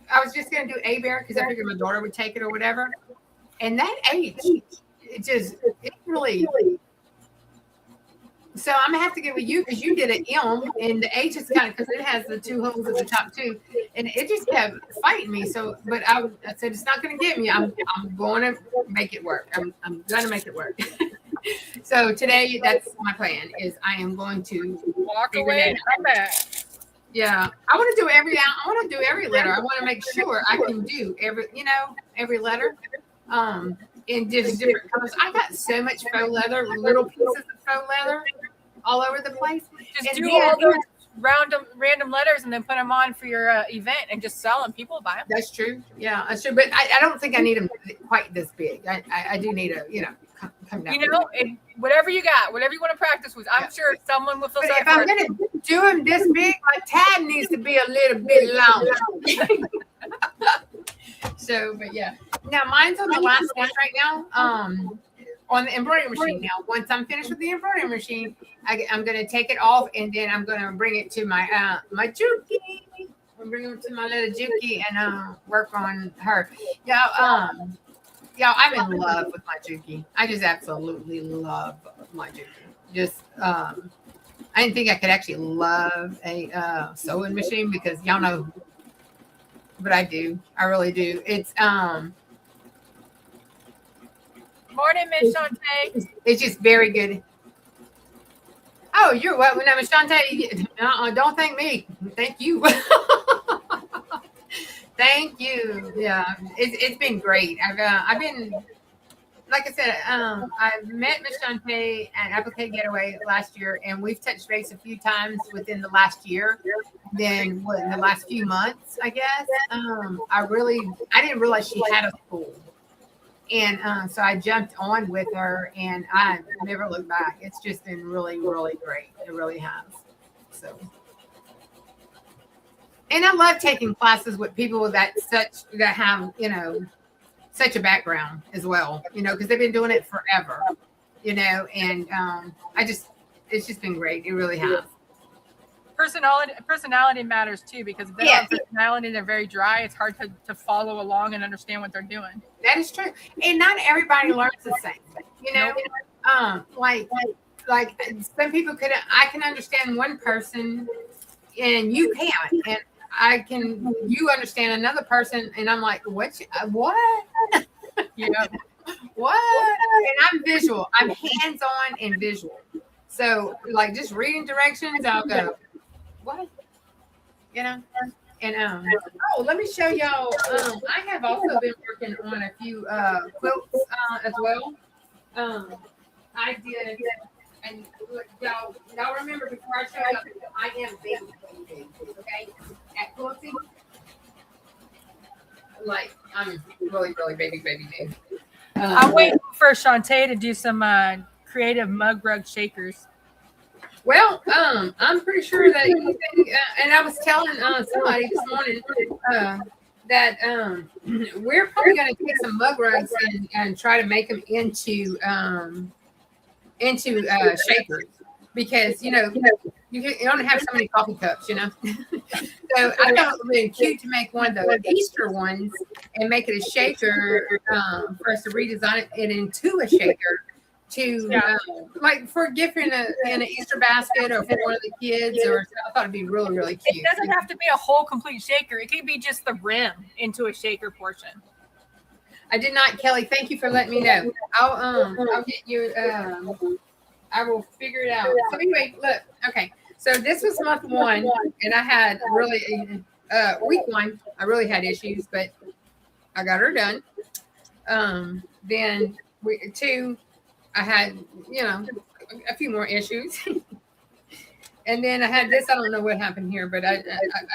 I was just gonna do A bear because I figured my daughter would take it or whatever. And that H, it really. So I'm gonna have to get with you because you did an M, and the H is kind of because it has the 2 holes at the top too, and it just kept fighting me. So, but I said it's not gonna get me. I'm going to make it work. I'm gonna make it work. So today, that's my plan. Is I am going to walk away and come back. Yeah, I want to do every letter. I want to make sure I can do every letter. in just different colors. I got so much faux leather, little pieces of faux leather all over the place. Just And do then- all those random letters and then put them on for your event and just sell them. People buy them. That's true. Yeah, that's true. But I don't think I need them quite this big. I do need a, come down. You know, and whatever you got, whatever you want to practice with, I'm sure someone will feel But sorry if I'm for it. going to do them this big, my tab needs to be a little bit longer. So, but yeah. Now, mine's on the last stitch right now. On the embroidery machine now. Once I'm finished with the embroidery machine, I'm going to take it off and then I'm going to bring it to my my Juki. I'm bringing it to my little Juki and work on her. Y'all, I'm in love with my Juki. I just absolutely love my Juki. Just I didn't think I could actually love a sewing machine because y'all know, but I do. I really do. It's Morning, Miss Shantae. it's just very good. Oh, you're welcome. Now, Miss Shantae, don't thank me. Thank you. Thank you. Yeah, it's been great. I've been, like I said, I've met Miss Shantae at Applique Getaway last year, and we've touched base a few times within the last year. Then in the last few months, I guess. I didn't realize she had a school. And so I jumped on with her, and I never looked back. It's just been really, really great. It really has. So, and I love taking classes with people that have such a background as well. Because they've been doing it forever. And it's just been great. It really has. Personality matters too, because if they don't have personality and they're very dry, it's hard to follow along and understand what they're doing. That is true. And not everybody learns the same. Like some people I can understand one person and you can't. And you understand another person and I'm like, what? Yeah. What? And I'm visual. I'm hands-on and visual. So like just reading directions, I'll go, what? And let me show y'all. I have also been working on a few quilts as well. I did, and look, y'all remember before I show you, I am baby, okay? At quilting, like I'm really, really baby. I'm waiting for Shantae to do some creative mug rug shakers. Well, I'm pretty sure that you think, and I was telling somebody this morning that we're probably going to take some mug rugs and try to make them into shakers because you only have so many coffee cups, So I thought it would be cute to make one of the Easter ones and make it a shaker for us to redesign it into a shaker. Like for a gift in an Easter basket or for one of the kids, or I thought it'd be really, really cute. It doesn't have to be a whole complete shaker. It could be just the rim into a shaker portion. I did not, Kelly. Thank you for letting me know. I'll get you. I will figure it out. So anyway, look. Okay, so this was month 1, and I had really week 1. I really had issues, but I got her done. Then week 2. I had, a few more issues. And then I had this. I don't know what happened here, but I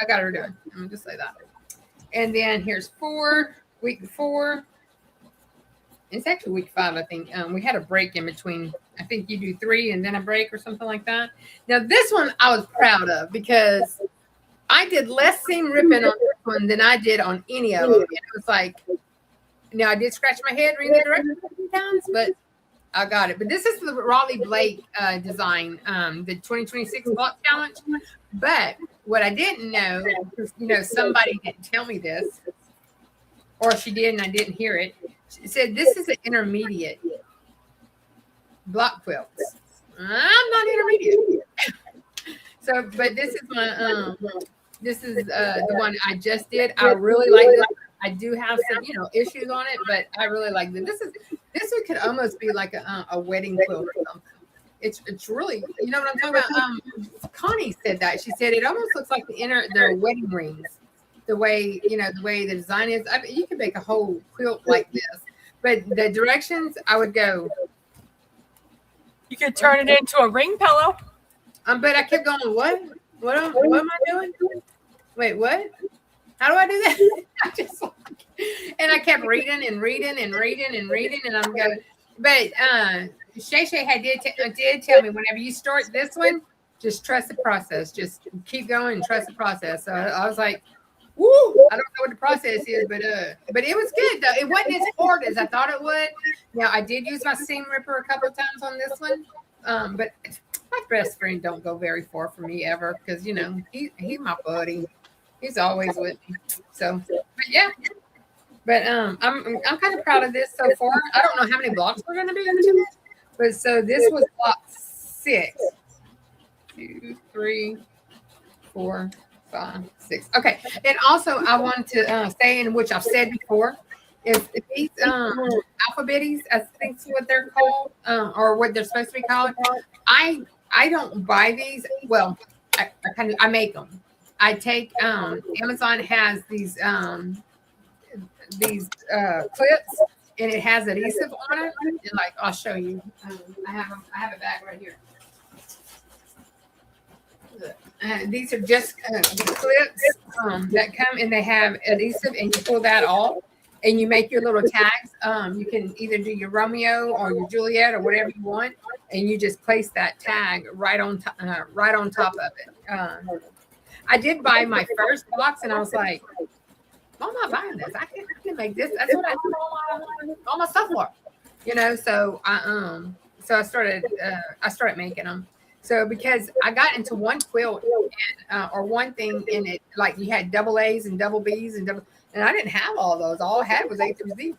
got her done. I'm going to just say that. And then here's week 4. It's actually week 5, I think. We had a break in between. I think you do 3 and then a break or something like that. Now, this one I was proud of because I did less seam ripping on this one than I did on any of them. It was like, I did scratch my head reading the directions sometimes, but I got it. But this is the Raleigh Blake design, the 2026 Block Challenge. But what I didn't know, somebody didn't tell me this, or she did and I didn't hear it. She said, this is an intermediate block quilt. I'm not intermediate. So, but this is my, this is the one I just did. I really like this. I do have some, issues on it, but I really like this. This one could almost be like a wedding quilt or something. It's really, you know what I'm talking about? Connie said that. She said it almost looks like the wedding rings. The way the design is. I mean, you can make a whole quilt like this. But the directions, I would go. You could turn it into a ring pillow. But I kept going, what? What am I doing? Wait, what? How do I do that? I just and I kept reading, and I'm going. But Shay did tell me, whenever you start this one, just trust the process. Just keep going and trust the process. So I was like, woo! I don't know what the process is, but it was good though. It wasn't as hard as I thought it would. Now I did use my seam ripper a couple of times on this one, but my best friend don't go very far from me ever because he's my buddy. He's always with me. So, but yeah. But I'm kind of proud of this so far. I don't know how many blocks we're going to do into this, but so this was block 6. 2, 3, 4, 5, 6. Okay, and also I wanted to say, in which I've said before, is these alphabetties, I think is what they're called, or what they're supposed to be called. I don't buy these. Well, I make them. I take Amazon has these clips, and it has adhesive on it. And like I'll show you. I have it back right here. These are just clips that come, and they have adhesive, and you pull that off, and you make your little tags. You can either do your Romeo or your Juliet or whatever you want, and you just place that tag right on top of it. I did buy my first box, and I was like, I'm not buying this. I can make this. That's what I do all my stuff for. So I started making them. So because I got into one quilt or one thing in it, like you had double A's and double B's and I didn't have all those. All I had was A through Z.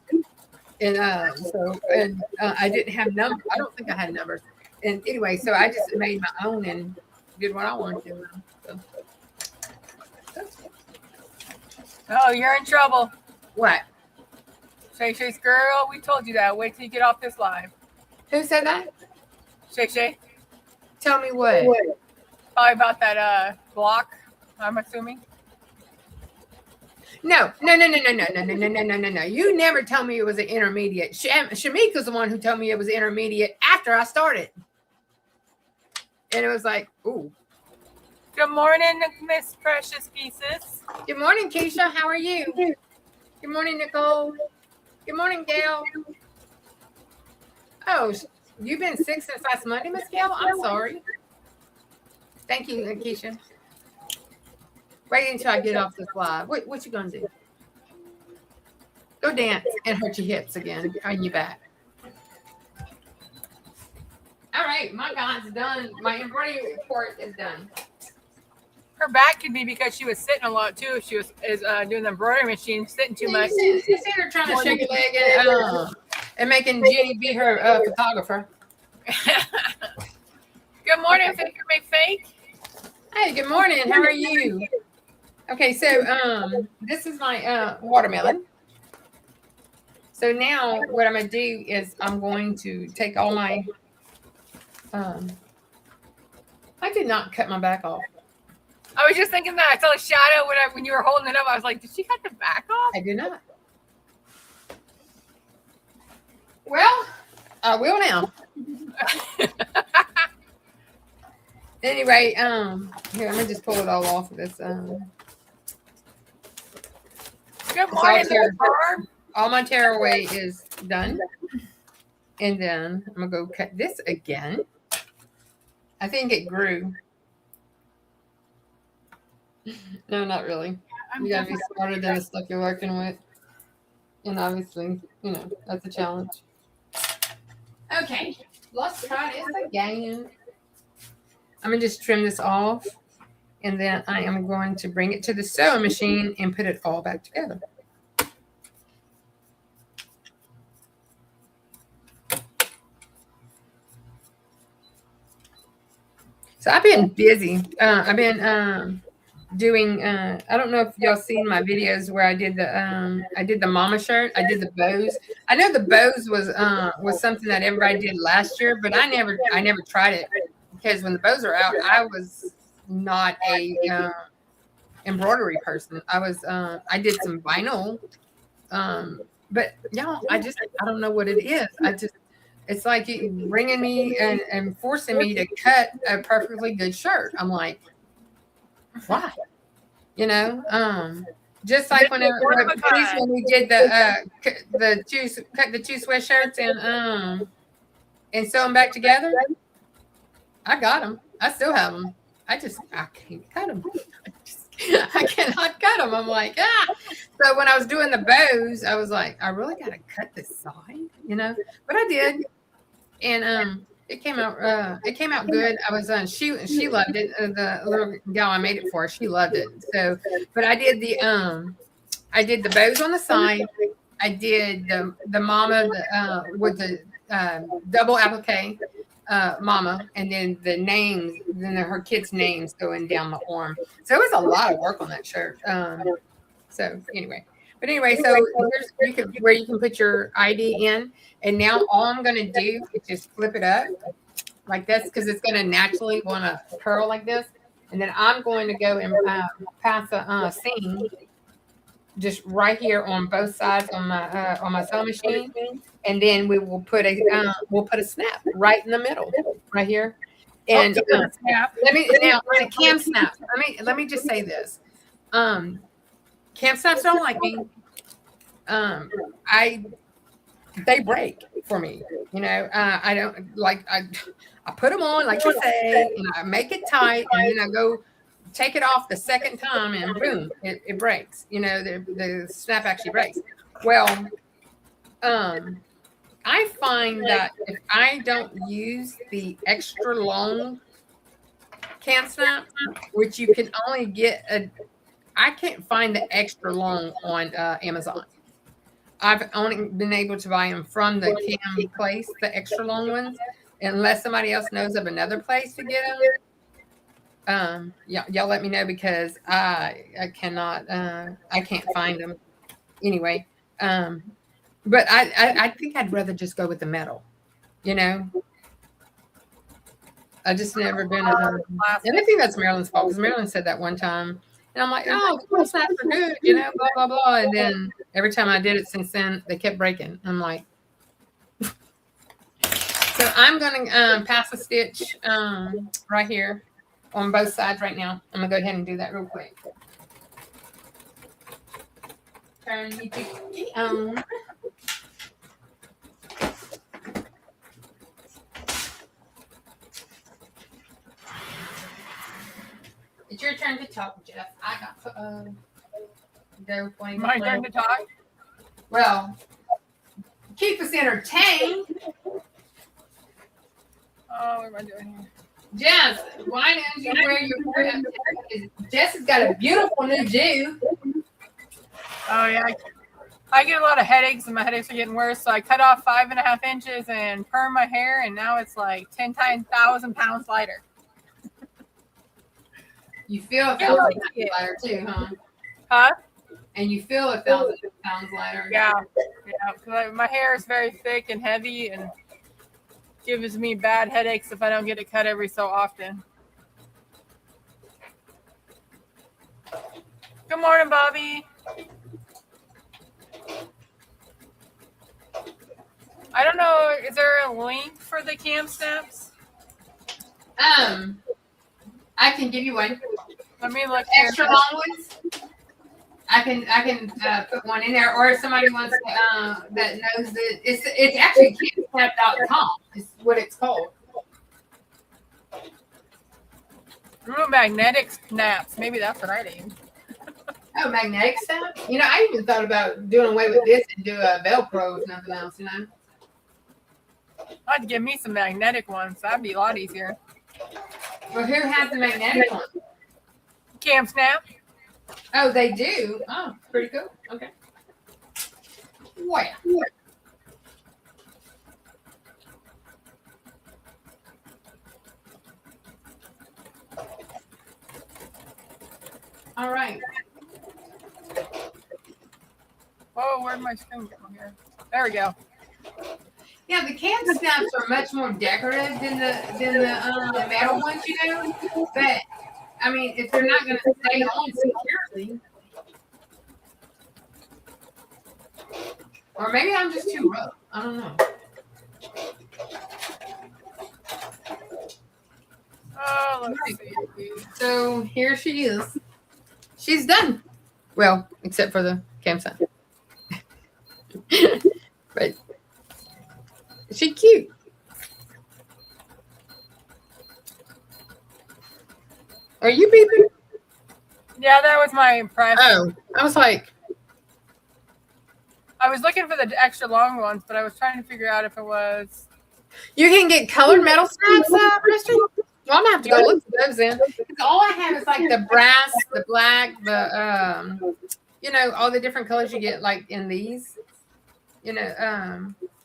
And I didn't have numbers. I don't think I had numbers. And anyway, so I just made my own and did what I wanted to. So. Oh, you're in trouble. What? Shay's girl, we told you that. Wait till you get off this live. Who said that? Shay. Tell me what? Probably about that block, I'm assuming. No. You never told me it was an intermediate. Shamika's the one who told me it was intermediate after I started. And it was like, ooh. Good morning, Miss Precious Pieces. Good morning, Keisha. How are you? Good morning, Nicole. Good morning, Gail. Oh, you've been sick since last Monday, Miss Gail? I'm sorry. Thank you, Keisha. Wait until I get off this live. What you gonna do? Go dance and hurt your hips again on your back. All right, my guy's done. My embroidery report is done. Her back could be because she was sitting a lot too. If she was doing the embroidery machine, sitting too much. You see her trying to shake her leg and making Jenny be her photographer. Good morning, Faker Make Fake. Hey, good morning. How are you? Okay, so this is my watermelon. So now what I'm gonna do is I'm going to take all my. I did not cut my back off. I was just thinking that. I saw a shadow when you were holding it up. I was like, did she cut the back off? I did not. Well, I will now. Anyway, here, let me just pull it all off of this. Good morning, all my tearaway is done. And then I'm going to go cut this again. I think it grew. No, not really. You got to be smarter than the stuff you're working with. And obviously, that's a challenge. Okay, let's try this again. I'm going to just trim this off. And then I am going to bring it to the sewing machine and put it all back together. So I've been busy. I've been doing. I don't know if y'all seen my videos where I did the mama shirt. I did the bows. I know the bows was something that everybody did last year, but I never tried it because when the bows are out, I was not a embroidery person. I did some vinyl But y'all, I don't know what it is. It's like you bringing me and forcing me to cut a perfectly good shirt. I'm like, why? You know, just like when we did cut the two sweatshirts and sew them back together. I got them. I still have them. I can't cut them. I cannot cut them. I'm like, ah. So when I was doing the bows, I was like, I really got to cut this side, you know. But I did, and it came out good. I was she loved it. The little gal I made it for, she loved it. So, but I did the bows on the side. I did the mama with the double applique. Mama, and then the names, her kids' names going down the arm. So it was a lot of work on that shirt. So anyway, so here's where you can put your ID in, and now all I'm going to do is just flip it up like this because it's going to naturally want to curl like this, and then I'm going to go and pass a seam just right here on both sides on my sewing machine. And then we will put a snap right in the middle, right here. And let me cam snap. Let me just say this. Cam snaps don't like me. They break for me. You know, I don't like. I put them on like you say, and I make it tight, and then I go take it off the second time, and boom, it breaks. You know, the snap actually breaks. Well, I find that if I don't use the extra long cam snap, which you can only get I can't find the extra long on Amazon. I've only been able to buy them from the cam place, the extra long ones, unless somebody else knows of another place to get them. Y'all let me know because I can't find them anyway. But I think I'd rather just go with the metal, you know. I just never been and I think that's Marilyn's fault because Marilyn said that one time, and I'm like, oh, it's not for good, you know, blah blah blah. And then every time I did it since then, they kept breaking. I'm like, so I'm gonna pass a stitch right here on both sides right now. I'm gonna go ahead and do that real quick. Turn you on. It's your turn to talk, Jeff. I got to go play. My turn to talk? Well, keep us entertained. Oh, what am I doing here? Jess, why don't you wear your Jess has got a beautiful new JUJU. Oh, yeah. I get a lot of headaches, and my headaches are getting worse, so I cut off 5.5 inches and perm my hair, and now it's like 10,000 pounds lighter. You feel 1,000 pounds lighter too, huh? Huh? And you feel 1,000 pounds lighter. Yeah. Because my hair is very thick and heavy and gives me bad headaches if I don't get it cut every so often. Good morning, Bobby. I don't know. Is there a link for the cam snaps? I can give you one. Let me look. Extra long ones. I can put one in there, or if somebody wants to, that knows that it's actually camsnap.com is what it's called. Magnetic snaps. Maybe that's what I need. Oh, magnetic snap? You know, I even thought about doing away with this and do a Velcro if nothing else, you know? I'd give me some magnetic ones. That'd be a lot easier. Well, who has the magnetic one? Cam snap. Oh, they do? Oh, pretty cool. Okay. Well. All right. Oh, where'd my screen go here? There we go. Yeah, the cam snaps are much more decorative than the metal ones, you know. But I mean, if they're not going to stay on securely, Or maybe I'm just too rough. I don't know. Oh, let's see. So here she is. She's done. Well, except for the campsite. But she's cute. Are you beeping? Yeah, that was my impression. Oh, I was like, I was looking for the extra long ones, but I was trying to figure out if it was. you can get colored metal straps, Christian? Well, I'm gonna have to go look for those then. 'Cause all I have is like the brass, the black, the all the different colors you get like in these.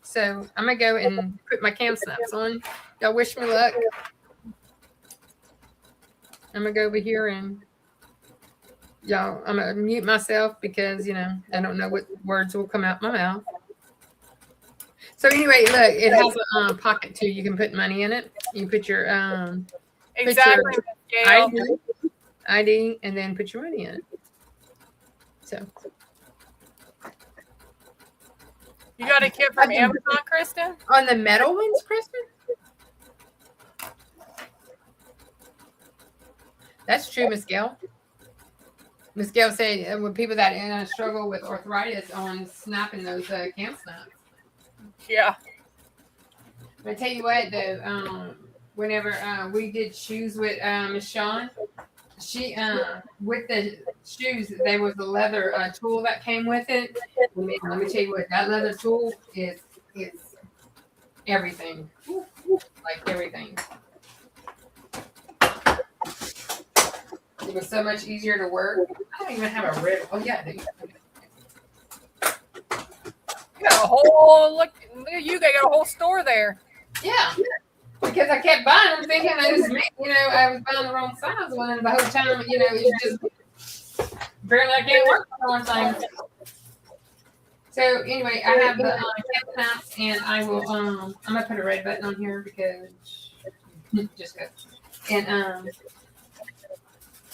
So I'm gonna go and put my cam snaps on. Y'all wish me luck. I'm gonna go over here and I'm gonna mute myself because I don't know what words will come out my mouth. So anyway, look, it has a pocket too. You can put money in it. You put your Exactly. ID, and then put your money in it. So You got a kit from Amazon, Kristen? on the metal ones, Kristen. That's true, Miss Gail. Miss Gail said with people that struggle with arthritis on snapping those cam snaps. Yeah. I tell you what, whenever we did shoes with Miss Shawn, she with the shoes there was a leather tool that came with it. Man, let me tell you what, that leather tool is everything, like everything. It was so much easier to work. I don't even have a red. Oh yeah, you got a whole look at you. They got a whole store there. Yeah, because I kept buying them thinking it was me. I was buying the wrong size one, and the whole time, it's just apparently I can't work for one thing. So anyway, I have the cap snaps, and I will. I'm gonna put a red button on here because just go. And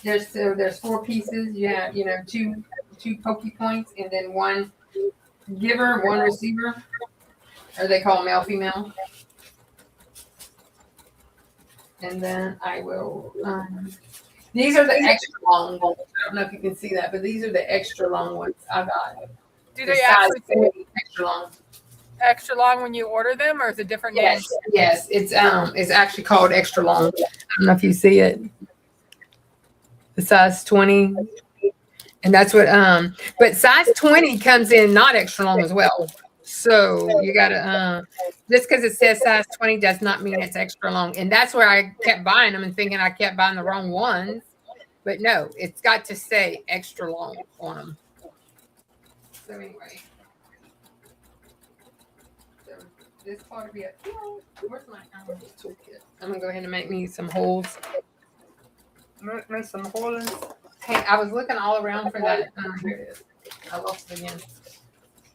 there's 4 pieces. You have two pokey points, and then one giver, one receiver, or they call male female. And then I will. These are the extra long ones. I don't know if you can see that, but these are the extra long ones I got. Do they actually say extra long? Extra long when you order them, or is it different Yes, names? yes. It's actually called extra long. I don't know if you see it. The size 20, and that's what. But size 20 comes in not extra long as well. So you gotta just because it says size 20 does not mean it's extra long. And that's where I kept buying them and thinking I kept buying the wrong ones. But no, it's got to say extra long on them. So anyway. So this part will be a where's my toolkit? I'm gonna go ahead and make me some holes. Make some holes. Hey, I was looking all around for that. Here it is. I lost it again.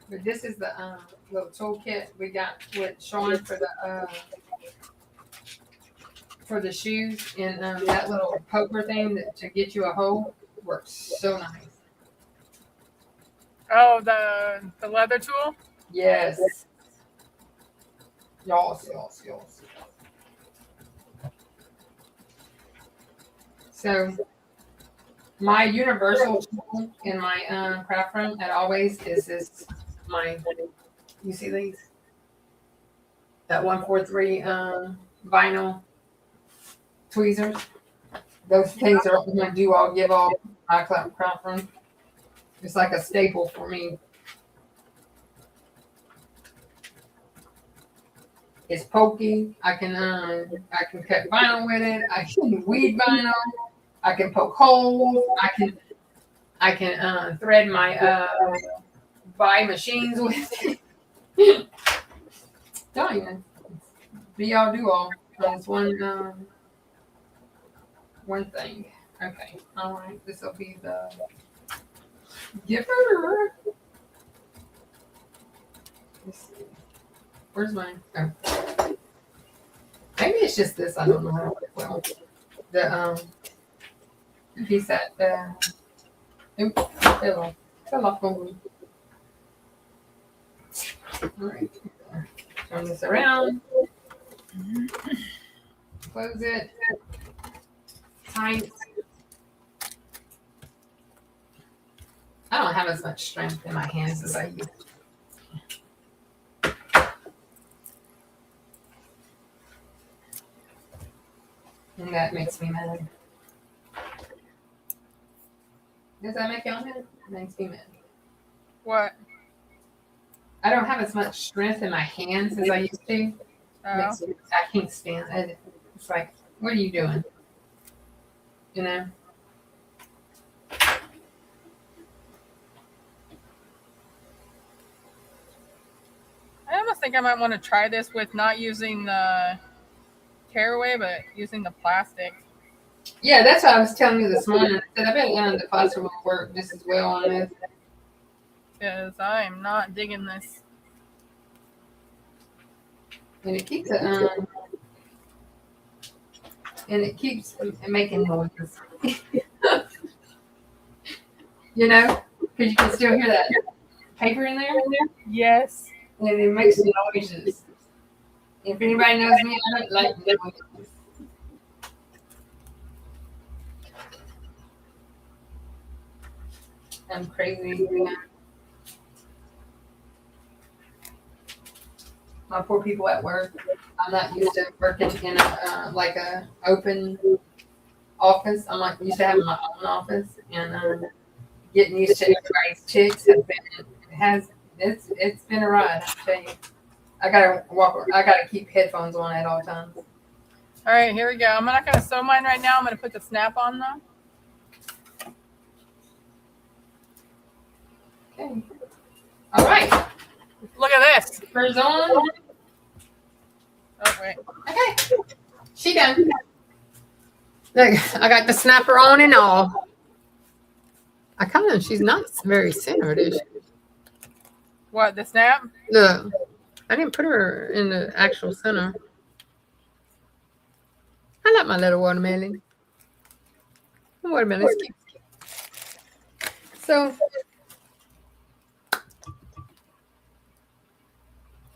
But this is the little toolkit we got with Shawn for the shoes, and that little poker thing to get you a hole works so nice. Oh, the leather tool? Yes. Yes. So my universal tool in my craft room at always is this. You see these? That 143 vinyl tweezers. Those things are my do all give all my craft room. It's like a staple for me. It's pokey. I can cut vinyl with it. I can weed vinyl. I can poke holes. I can thread my buy machines with it. Don't even be all do all. That's one thing. Okay. All right. This will be the giver. Let's see. Where's mine? Oh. Maybe it's just this. I don't know how to work well. The piece that fell off. All right. Turn this around. Close it. Tight. I don't have as much strength in my hands as I used to. And that makes me mad. Does that make y'all mad? It makes me mad. What? I don't have as much strength in my hands as I used to. Oh. I can't stand it. It's like, what are you doing? You know? I almost think I might want to try this with not using the tearaway, but using the plastic. Yeah, that's what I was telling you this morning. I said, I bet the plastic will work just as well on this. Because I am not digging this. And it keeps making noises. You know? Because you can still hear that paper in there. Yes. And it makes noises. If anybody knows me, I don't like noises. I'm crazy. You know? My poor people at work. I'm not used to working in a open office. I'm like used to having my own office, and getting used to everybody's chicks it's been a ride. I tell you, I gotta keep headphones on at all times. All right, here we go. I'm not going to sew mine right now. I'm going to put the snap on though. Okay. All right. Look at this. First on. Oh, wait. Okay. She done. Look, I got the snapper on and all. She's not very centered, is she? What, the snap? Look, I didn't put her in the actual center. I like my little watermelon. Watermelon's cute. So,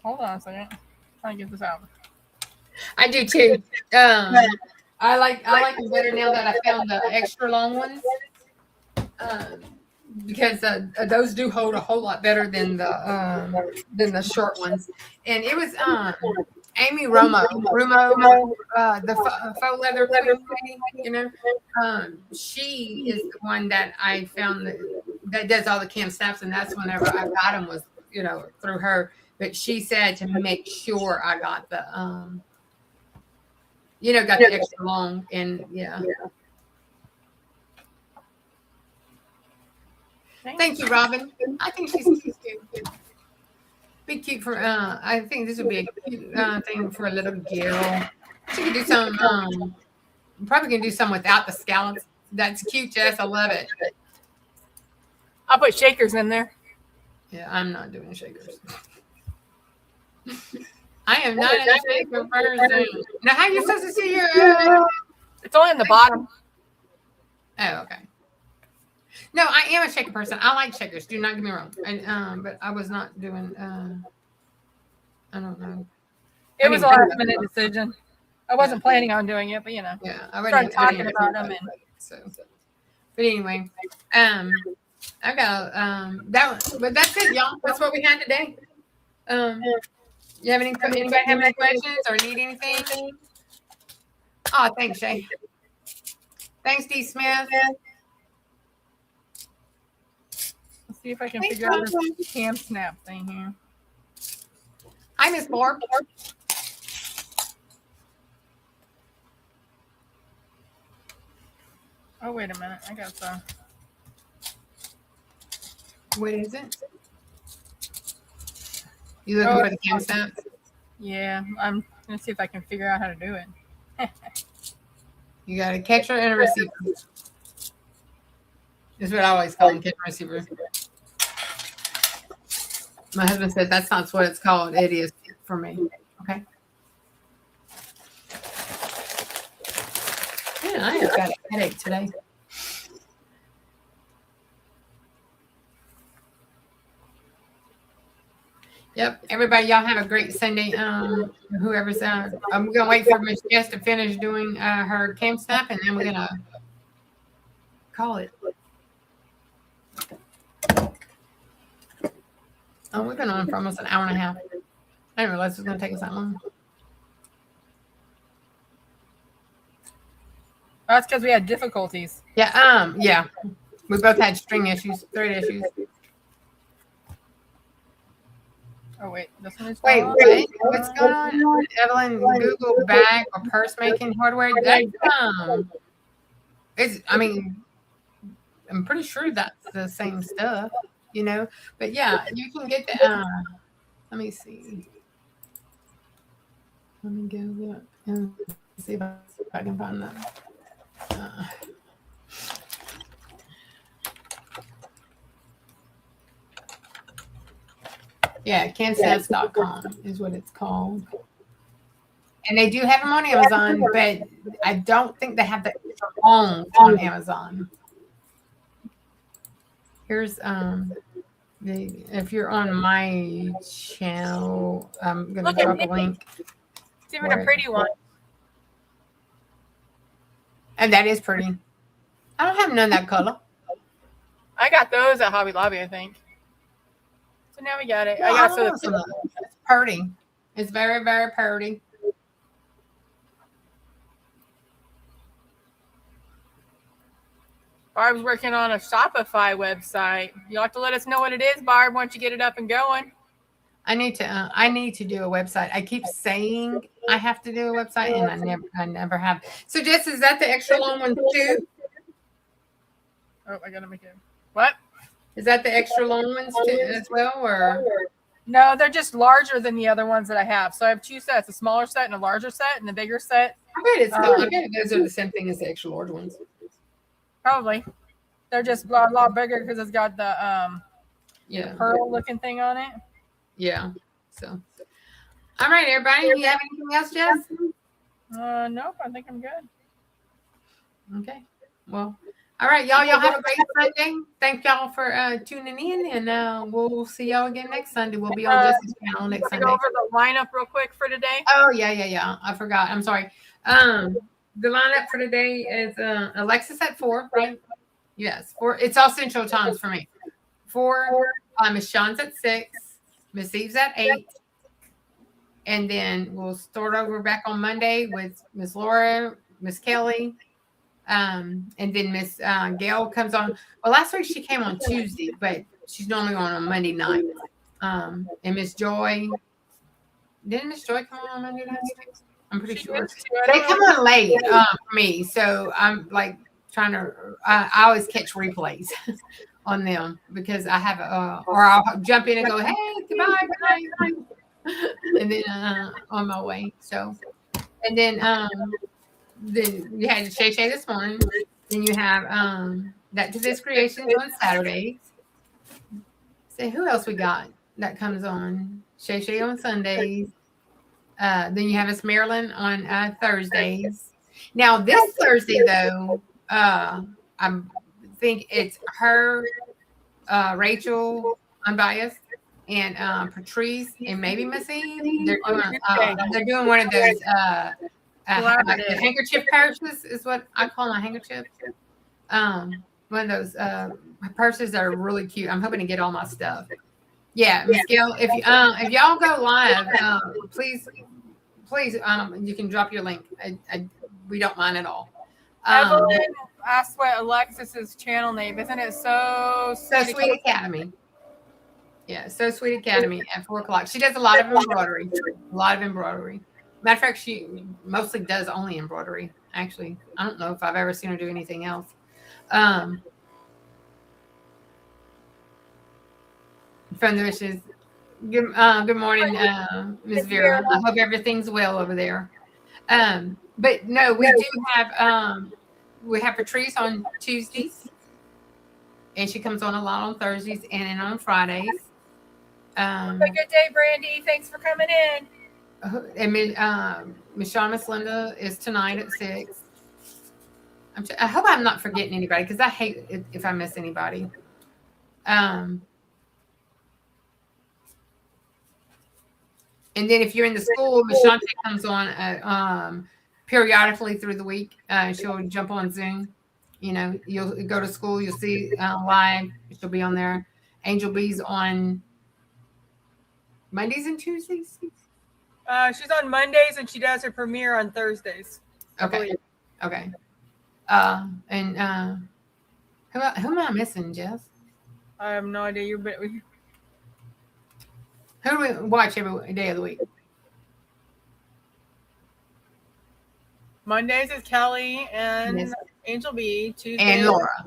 Hold on a second. Trying to get this out. I do too. I like them better now that I found the extra long ones. Because those do hold a whole lot better than the short ones. And it was Amy Romo, the faux leather queen lady, you know. She is the one that I found that does all the cam snaps, and that's whenever I got them was, you know, through her. But she said to make sure I got the got the extra long, and yeah. Thank you, Robin. I think she's cute too. Be cute for I think this would be a cute thing for a little girl. She could do some probably can do some without the scallops. That's cute, Jess. I love it. I'll put shakers in there. Yeah, I'm not doing shakers. I am not a shaker person. Now, how are you supposed to see your It's only in the bottom. Oh, okay. No, I am a shaker person. I like shakers. Do not get me wrong. And but I was not doing. I don't know. It was a last minute decision. I wasn't planning on doing it, but you know. Yeah, I started talking about them, and so. But anyway, I got that one. But that's it, y'all. That's what we had today. You have anybody have any questions or need anything? Oh, thanks, Shay. Thanks, D. Smith. Let's see if I can figure out this cam snap thing here. Hi, Miss Barb. Oh, wait a minute. I got some. What is it? You looking for the cam snaps? Yeah, I'm going to see if I can figure out how to do it. You got a catcher and a receiver. That's what I always call them, catcher and receiver. My husband said that's not what it's called. It is for me. Okay. Yeah, I have got a headache today. Yep. Everybody, y'all have a great Sunday. Whoever's I'm gonna wait for Miss Jess to finish doing her camp stuff, and then we're gonna call it. Oh, we've been on for almost an hour and a half. I didn't realize it was gonna take us that long. That's because we had difficulties. Yeah. Yeah. We both had string issues, thread issues. Oh wait, this one is Wait, gone. what? What's going on? Evelyn, Google bag or purse making hardware. That's it's. I mean, I'm pretty sure that's the same stuff, you know. But yeah, you can get the. Let me see. Let me go look and see if I can find that. Yeah, campstats.com is what it's called. And they do have them on Amazon, but I don't think they have the phones on Amazon. Here's if you're on my channel, I'm gonna drop a link. It's even a pretty one. And that is pretty. I don't have none of that color. I got those at Hobby Lobby, I think. So now we got it. Well, I got I love some of it. It's pretty. It's very, very pretty. Barb's working on a Shopify website. You'll have to let us know what it is, Barb, once you get it up and going. I need to do a website. I keep saying I have to do a website, and I never have. So, Jess, is that the extra long one too? Oh, I gotta make it. What? Is that the extra long ones too as well, or? No, they're just larger than the other ones that I have. So I have two sets: a smaller set and a larger set, and the bigger set. I bet those are the same thing as the extra large ones. Probably. They're just a lot bigger because it's got the pearl looking thing on it. Yeah. So, all right, everybody. You have anything else, Jess? Nope. I think I'm good. Okay. Well, all right, y'all. Y'all have a great Sunday. Thank y'all for tuning in, and we'll see y'all again next Sunday. We'll be on Jess's channel next Sunday. Go over the lineup real quick for today. Oh yeah. I forgot. I'm sorry. The lineup for today is Alexis at 4, right? Yes, 4. It's all Central Times for me. 4. Miss Sean's at 6. Miss Eve's at 8. And then we'll start over back on Monday with Miss Laura, Miss Kelly, and then Miss Gail comes on. Well, last week she came on Tuesday, but she's normally on Monday night. And Miss Joy. Didn't Miss Joy come on Monday night? I'm pretty sure. They come on late for me, so I'm like trying to. I always catch replays on them because I have or I'll jump in and go, "Hey, goodbye, good night," and then on my way. So, and then you had Shay Shay this morning. Then you have that to this creations on Saturdays. Say who else we got that comes on? Shay Shay on Sundays. Then you have Miss Marilyn on Thursdays. Now this Thursday though, I think it's her, Rachel, unbiased, and Patrice, and maybe Miss Eve. They're doing one of those like the handkerchief purses is what I call my handkerchief. One of those purses that are really cute. I'm hoping to get all my stuff. Yeah, Miss Gail, if y'all go live, please, you can drop your link. We don't mind at all. Evelyn asked what Alexis's channel name. Isn't it So Sweet Academy? Yeah, So Sweet Academy at 4:00. She does a lot of embroidery. Matter of fact, she mostly does only embroidery. Actually, I don't know if I've ever seen her do anything else. From the wishes. Good morning, Ms. Vera. I hope everything's well over there. But no, we do have Patrice on Tuesdays, and she comes on a lot on Thursdays and then on Fridays. Have a good day, Brandy. Thanks for coming in. And Miss Shawn, Miss Linda is tonight at 6. I hope I'm not forgetting anybody because I hate it if I miss anybody. And then if you're in the school, Mashante comes on periodically through the week. She'll jump on Zoom. You know, you'll go to school, you'll see live. She'll be on there. Angel B's on Mondays and Tuesdays. She's on Mondays and she does her premiere on Thursdays. Okay. Okay. And who am I missing, Jess? I have no idea. Who do we watch every day of the week? Mondays is Kelly and Yes. Angel B. Tuesdays And Laura.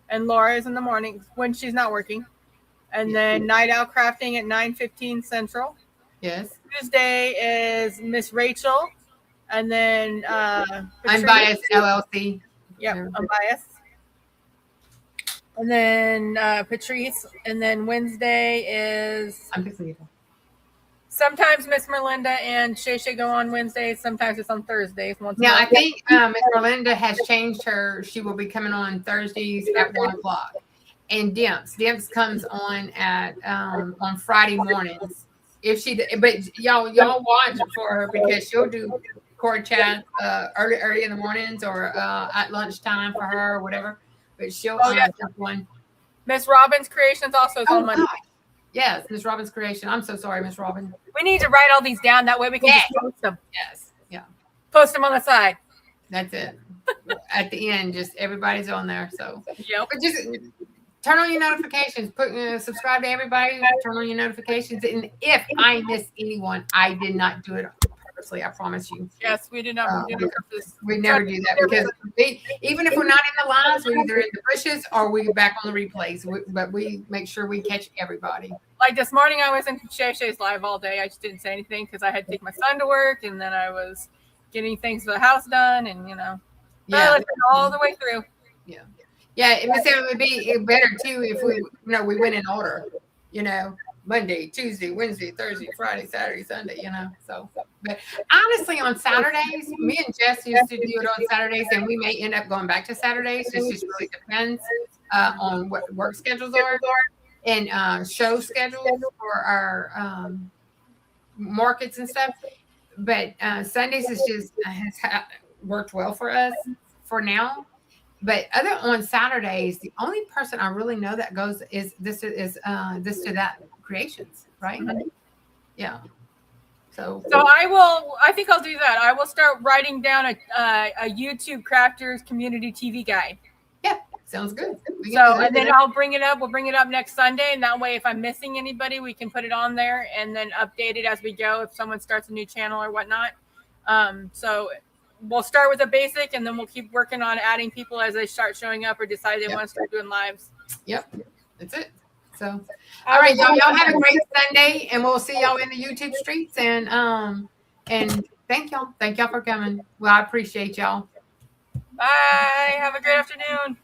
And Laura is in the morning when she's not working. And then Night Out Crafting at 9:15 Central. Yes. Tuesday is Miss Rachel. And then Unbiased LLC. Yep, Unbiased. And then Patrice. And then Wednesday is I'm fixing it. sometimes Miss Merlinda and Shay Shay go on Wednesdays. Sometimes it's on Thursdays. Now, I think Miss Melinda has changed her. She will be coming on Thursdays at 1:00. And Dimps comes on at on Friday mornings. But y'all watch for her because she'll do cord chat early in the mornings or at lunchtime for her or whatever. But she'll jump on. Miss Robin's Creations also is on Monday. gosh. Yes, Miss Robin's Creation. I'm so sorry, Miss Robin. We need to write all these down. That way we can just post them. Yes, yeah, Post them on the side. that's it. At the end, just everybody's on there. So, Yep. but just turn on your notifications. Subscribe to everybody. Turn on your notifications. And if I miss anyone, I did not do it purposely. I promise you. Yes, we did not do this. We never do that because even if we're not in the lives, we're either in the bushes or we're back on the replays. But we make sure we catch everybody. Like this morning, I was in Shay Shay's live all day. I just didn't say anything because I had to take my son to work, and then I was getting things for the house done, and I listened all the way through. Yeah, it would be better too if we went in order. Monday, Tuesday, Wednesday, Thursday, Friday, Saturday, Sunday. So. But honestly, on Saturdays, me and Jess used to do it on Saturdays, and we may end up going back to Saturdays. It just really depends on what work schedules are and show schedules for our markets and stuff. But Sundays has worked well for us for now. But other on Saturdays, the only person I really know that goes is this to that Creations, right? Mm-hmm. Yeah. So I think I'll do that. I will start writing down a YouTube crafters community TV guide. yeah, sounds good. And then I'll bring it up. We'll bring it up next Sunday, and that way, if I'm missing anybody, we can put it on there and then update it as we go. If someone starts a new channel or whatnot, so we'll start with the basic, and then we'll keep working on adding people as they start showing up or decide they want to start doing lives. Yep, that's it. So, all right, y'all have a great Sunday, and we'll see y'all in the YouTube streets. And thank y'all for coming. Well, I appreciate y'all. Bye. Have a great afternoon.